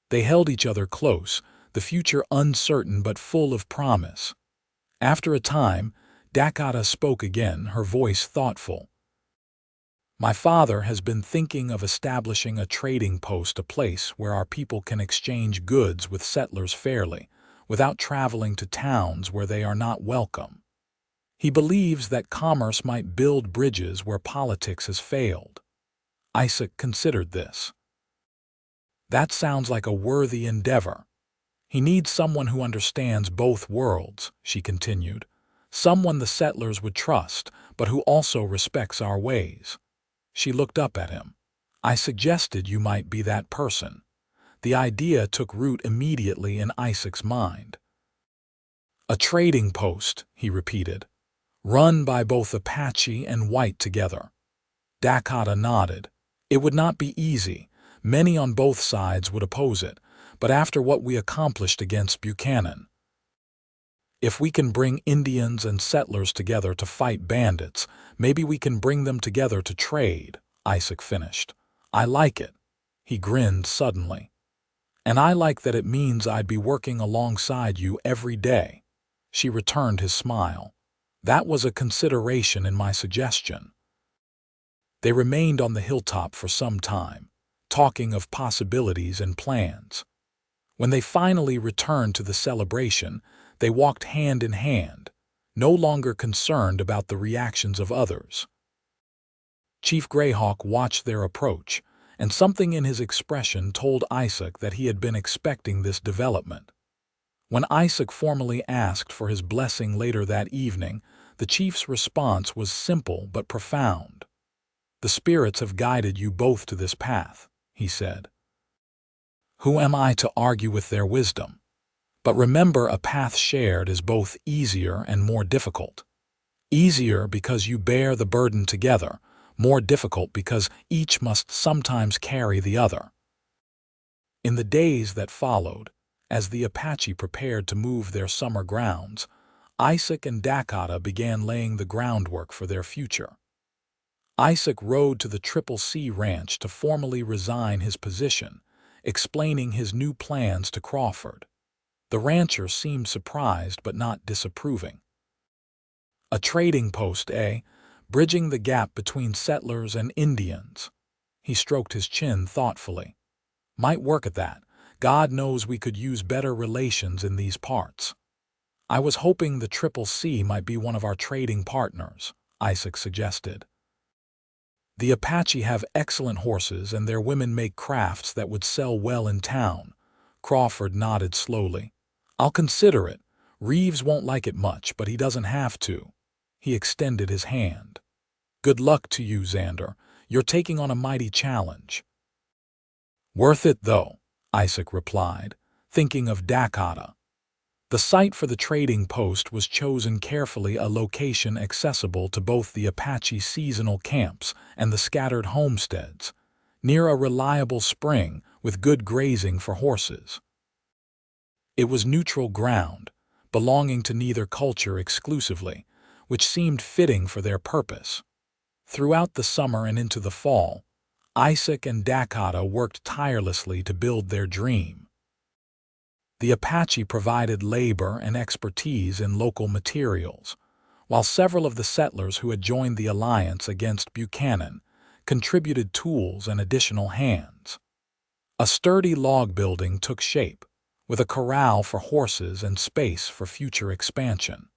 They held each other close, the future uncertain but full of promise. After a time, Dakotah spoke again, her voice thoughtful. "My father has been thinking of establishing a trading post, a place where our people can exchange goods with settlers fairly, without traveling to towns where they are not welcome. He believes that commerce might build bridges where politics has failed." Isaac considered this. "That sounds like a worthy endeavor. He needs someone who understands both worlds," she continued. "Someone the settlers would trust, but who also respects our ways." She looked up at him. "I suggested you might be that person." The idea took root immediately in Isaac's mind. "A trading post," he repeated, "run by both Apache and white together." Dakotah nodded. "It would not be easy. Many on both sides would oppose it, but after what we accomplished against Buchanan, if we can bring Indians and settlers together to fight bandits, maybe we can bring them together to trade," Isaac finished. "I like it." He grinned suddenly. "And I like that it means I'd be working alongside you every day." She returned his smile. "That was a consideration in my suggestion." They remained on the hilltop for some time, talking of possibilities and plans. When they finally returned to the celebration, they walked hand in hand, no longer concerned about the reactions of others. Chief Greyhawk watched their approach, and something in his expression told Isaac that he had been expecting this development. When Isaac formally asked for his blessing later that evening, the chief's response was simple but profound. "The spirits have guided you both to this path," he said. "Who am I to argue with their wisdom? But remember, a path shared is both easier and more difficult. Easier because you bear the burden together, more difficult because each must sometimes carry the other." In the days that followed, as the Apache prepared to move their summer grounds, Isaac and Dakotah began laying the groundwork for their future. Isaac rode to the CCC ranch to formally resign his position, explaining his new plans to Crawford. The rancher seemed surprised but not disapproving. "A trading post, eh? Bridging the gap between settlers and Indians." He stroked his chin thoughtfully. "Might work at that. God knows we could use better relations in these parts." "I was hoping the CCC might be one of our trading partners," Isaac suggested. "The Apache have excellent horses and their women make crafts that would sell well in town." Crawford nodded slowly. "I'll consider it. Reeves won't like it much, but he doesn't have to." He extended his hand. "Good luck to you, Xander. You're taking on a mighty challenge." "Worth it, though," Isaac replied, thinking of Dakotah. The site for the trading post was chosen carefully, a location accessible to both the Apache seasonal camps and the scattered homesteads, near a reliable spring with good grazing for horses. It was neutral ground, belonging to neither culture exclusively, which seemed fitting for their purpose. Throughout the summer and into the fall, Isaac and Dakotah worked tirelessly to build their dream. The Apache provided labor and expertise in local materials, while several of the settlers who had joined the alliance against Buchanan contributed tools and additional hands. A sturdy log building took shape, with a corral for horses and space for future expansion.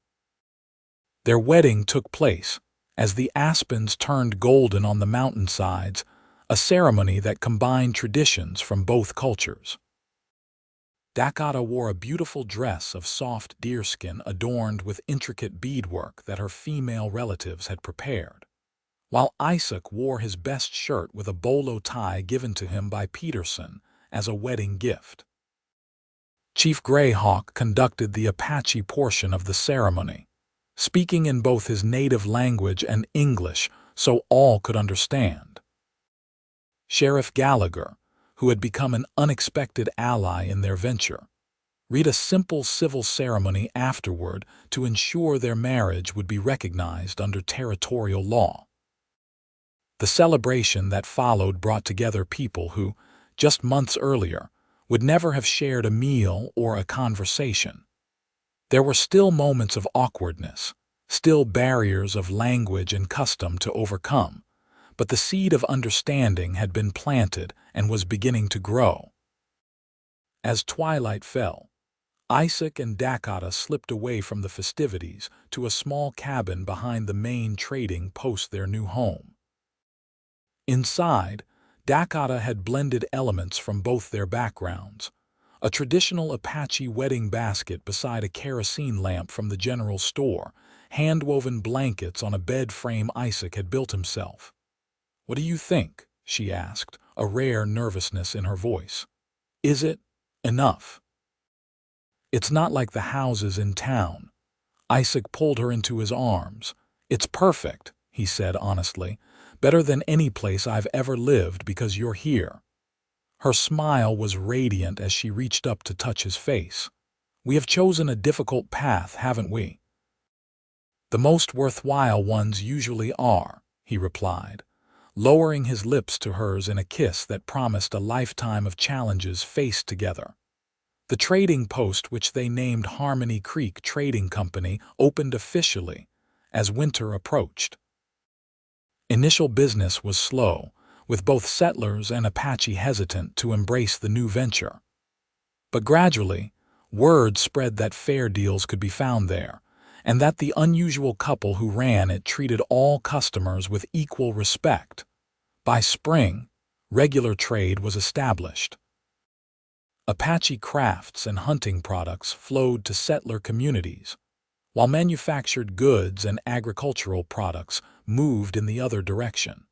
Their wedding took place as the aspens turned golden on the mountainsides, a ceremony that combined traditions from both cultures. Dakotah wore a beautiful dress of soft deerskin adorned with intricate beadwork that her female relatives had prepared, while Isaac wore his best shirt with a bolo tie given to him by Peterson as a wedding gift. Chief Greyhawk conducted the Apache portion of the ceremony, speaking in both his native language and English so all could understand. Sheriff Gallagher, who had become an unexpected ally in their venture, read a simple civil ceremony afterward to ensure their marriage would be recognized under territorial law. The celebration that followed brought together people who, just months earlier, would never have shared a meal or a conversation. There were still moments of awkwardness, still barriers of language and custom to overcome, but the seed of understanding had been planted and was beginning to grow. As twilight fell, Isaac and Dakotah slipped away from the festivities to a small cabin behind the main trading post, their new home. Inside, Dakotah had blended elements from both their backgrounds, a traditional Apache wedding basket beside a kerosene lamp from the general store, hand-woven blankets on a bed frame Isaac had built himself. "What do you think?" she asked, a rare nervousness in her voice. "Is it enough?" "It's not like the houses in town." Isaac pulled her into his arms. "It's perfect," he said honestly. "Better than any place I've ever lived because you're here." Her smile was radiant as she reached up to touch his face. "We have chosen a difficult path, haven't we?" "The most worthwhile ones usually are," he replied, lowering his lips to hers in a kiss that promised a lifetime of challenges faced together. The trading post, which they named Harmony Creek Trading Company, opened officially as winter approached. Initial business was slow, with both settlers and Apache hesitant to embrace the new venture. But gradually, word spread that fair deals could be found there, and that the unusual couple who ran it treated all customers with equal respect. By spring, regular trade was established. Apache crafts and hunting products flowed to settler communities, while manufactured goods and agricultural products moved in the other direction.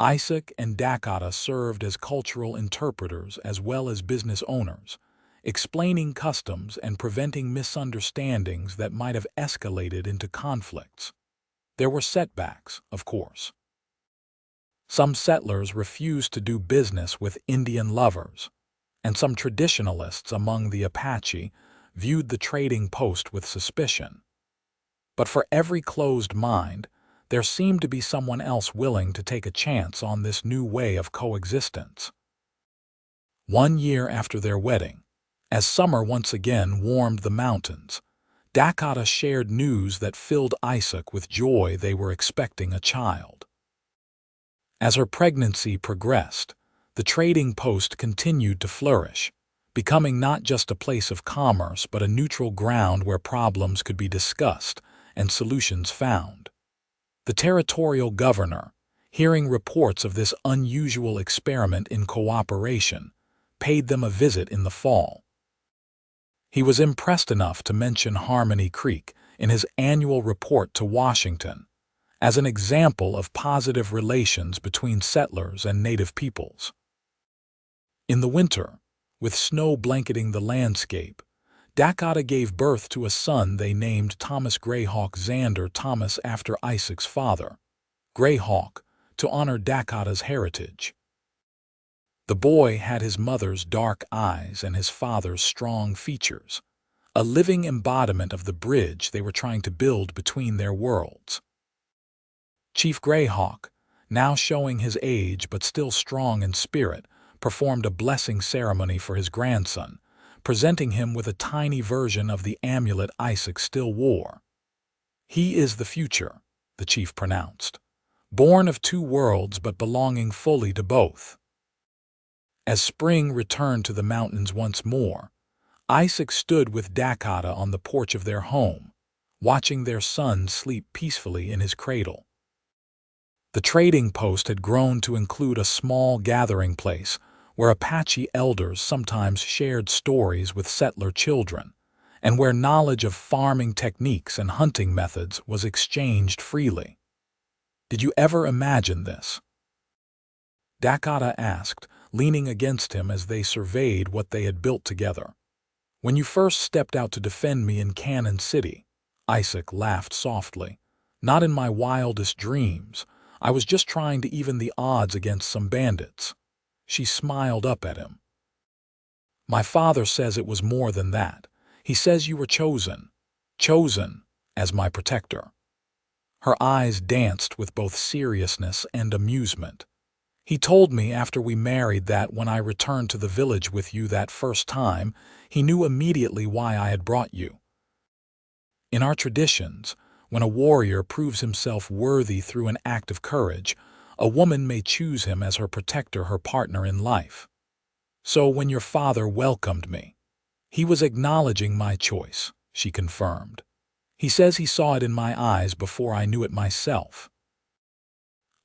Isaac and Dakotah served as cultural interpreters as well as business owners, explaining customs and preventing misunderstandings that might have escalated into conflicts. There were setbacks, of course. Some settlers refused to do business with Indian lovers, and some traditionalists among the Apache viewed the trading post with suspicion. But for every closed mind, there seemed to be someone else willing to take a chance on this new way of coexistence. 1 year after their wedding, as summer once again warmed the mountains, Dakotah shared news that filled Isaac with joy. They were expecting a child. As her pregnancy progressed, the trading post continued to flourish, becoming not just a place of commerce but a neutral ground where problems could be discussed and solutions found. The territorial governor, hearing reports of this unusual experiment in cooperation, paid them a visit in the fall. He was impressed enough to mention Harmony Creek in his annual report to Washington as an example of positive relations between settlers and native peoples. In the winter, with snow blanketing the landscape, Dakotah gave birth to a son they named Thomas Greyhawk Xander, Thomas after Isaac's father, Greyhawk, to honor Dakotah's heritage. The boy had his mother's dark eyes and his father's strong features, a living embodiment of the bridge they were trying to build between their worlds. Chief Greyhawk, now showing his age but still strong in spirit, performed a blessing ceremony for his grandson, presenting him with a tiny version of the amulet Isaac still wore. "He is the future," the chief pronounced, "born of two worlds but belonging fully to both." As spring returned to the mountains once more, Isaac stood with Dakotah on the porch of their home, watching their son sleep peacefully in his cradle. The trading post had grown to include a small gathering place where Apache elders sometimes shared stories with settler children, and where knowledge of farming techniques and hunting methods was exchanged freely. "Did you ever imagine this?" Dakotah asked, leaning against him as they surveyed what they had built together. "When you first stepped out to defend me in Canon City," Isaac laughed softly. "Not in my wildest dreams. I was just trying to even the odds against some bandits." She smiled up at him. "My father says it was more than that. He says you were chosen as my protector." Her eyes danced with both seriousness and amusement. "He told me after we married that when I returned to the village with you that first time, he knew immediately why I had brought you. In our traditions, when a warrior proves himself worthy through an act of courage, a woman may choose him as her protector, her partner in life. So when your father welcomed me, he was acknowledging my choice," she confirmed. "He says he saw it in my eyes before I knew it myself."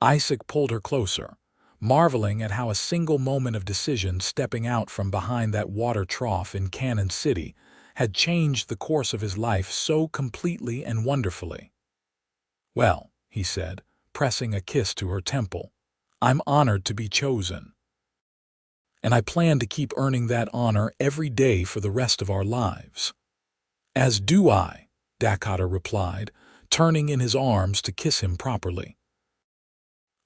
Isaac pulled her closer, marveling at how a single moment of decision stepping out from behind that water trough in Canon City had changed the course of his life so completely and wonderfully. "Well," he said, pressing a kiss to her temple, "I'm honored to be chosen. And I plan to keep earning that honor every day for the rest of our lives." "As do I," Dakotah replied, turning in his arms to kiss him properly.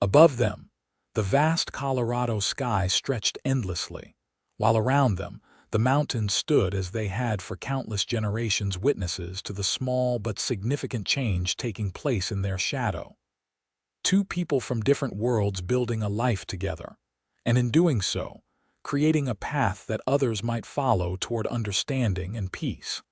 Above them, the vast Colorado sky stretched endlessly, while around them, the mountains stood as they had for countless generations, witnesses to the small but significant change taking place in their shadow. Two people from different worlds building a life together, and in doing so, creating a path that others might follow toward understanding and peace.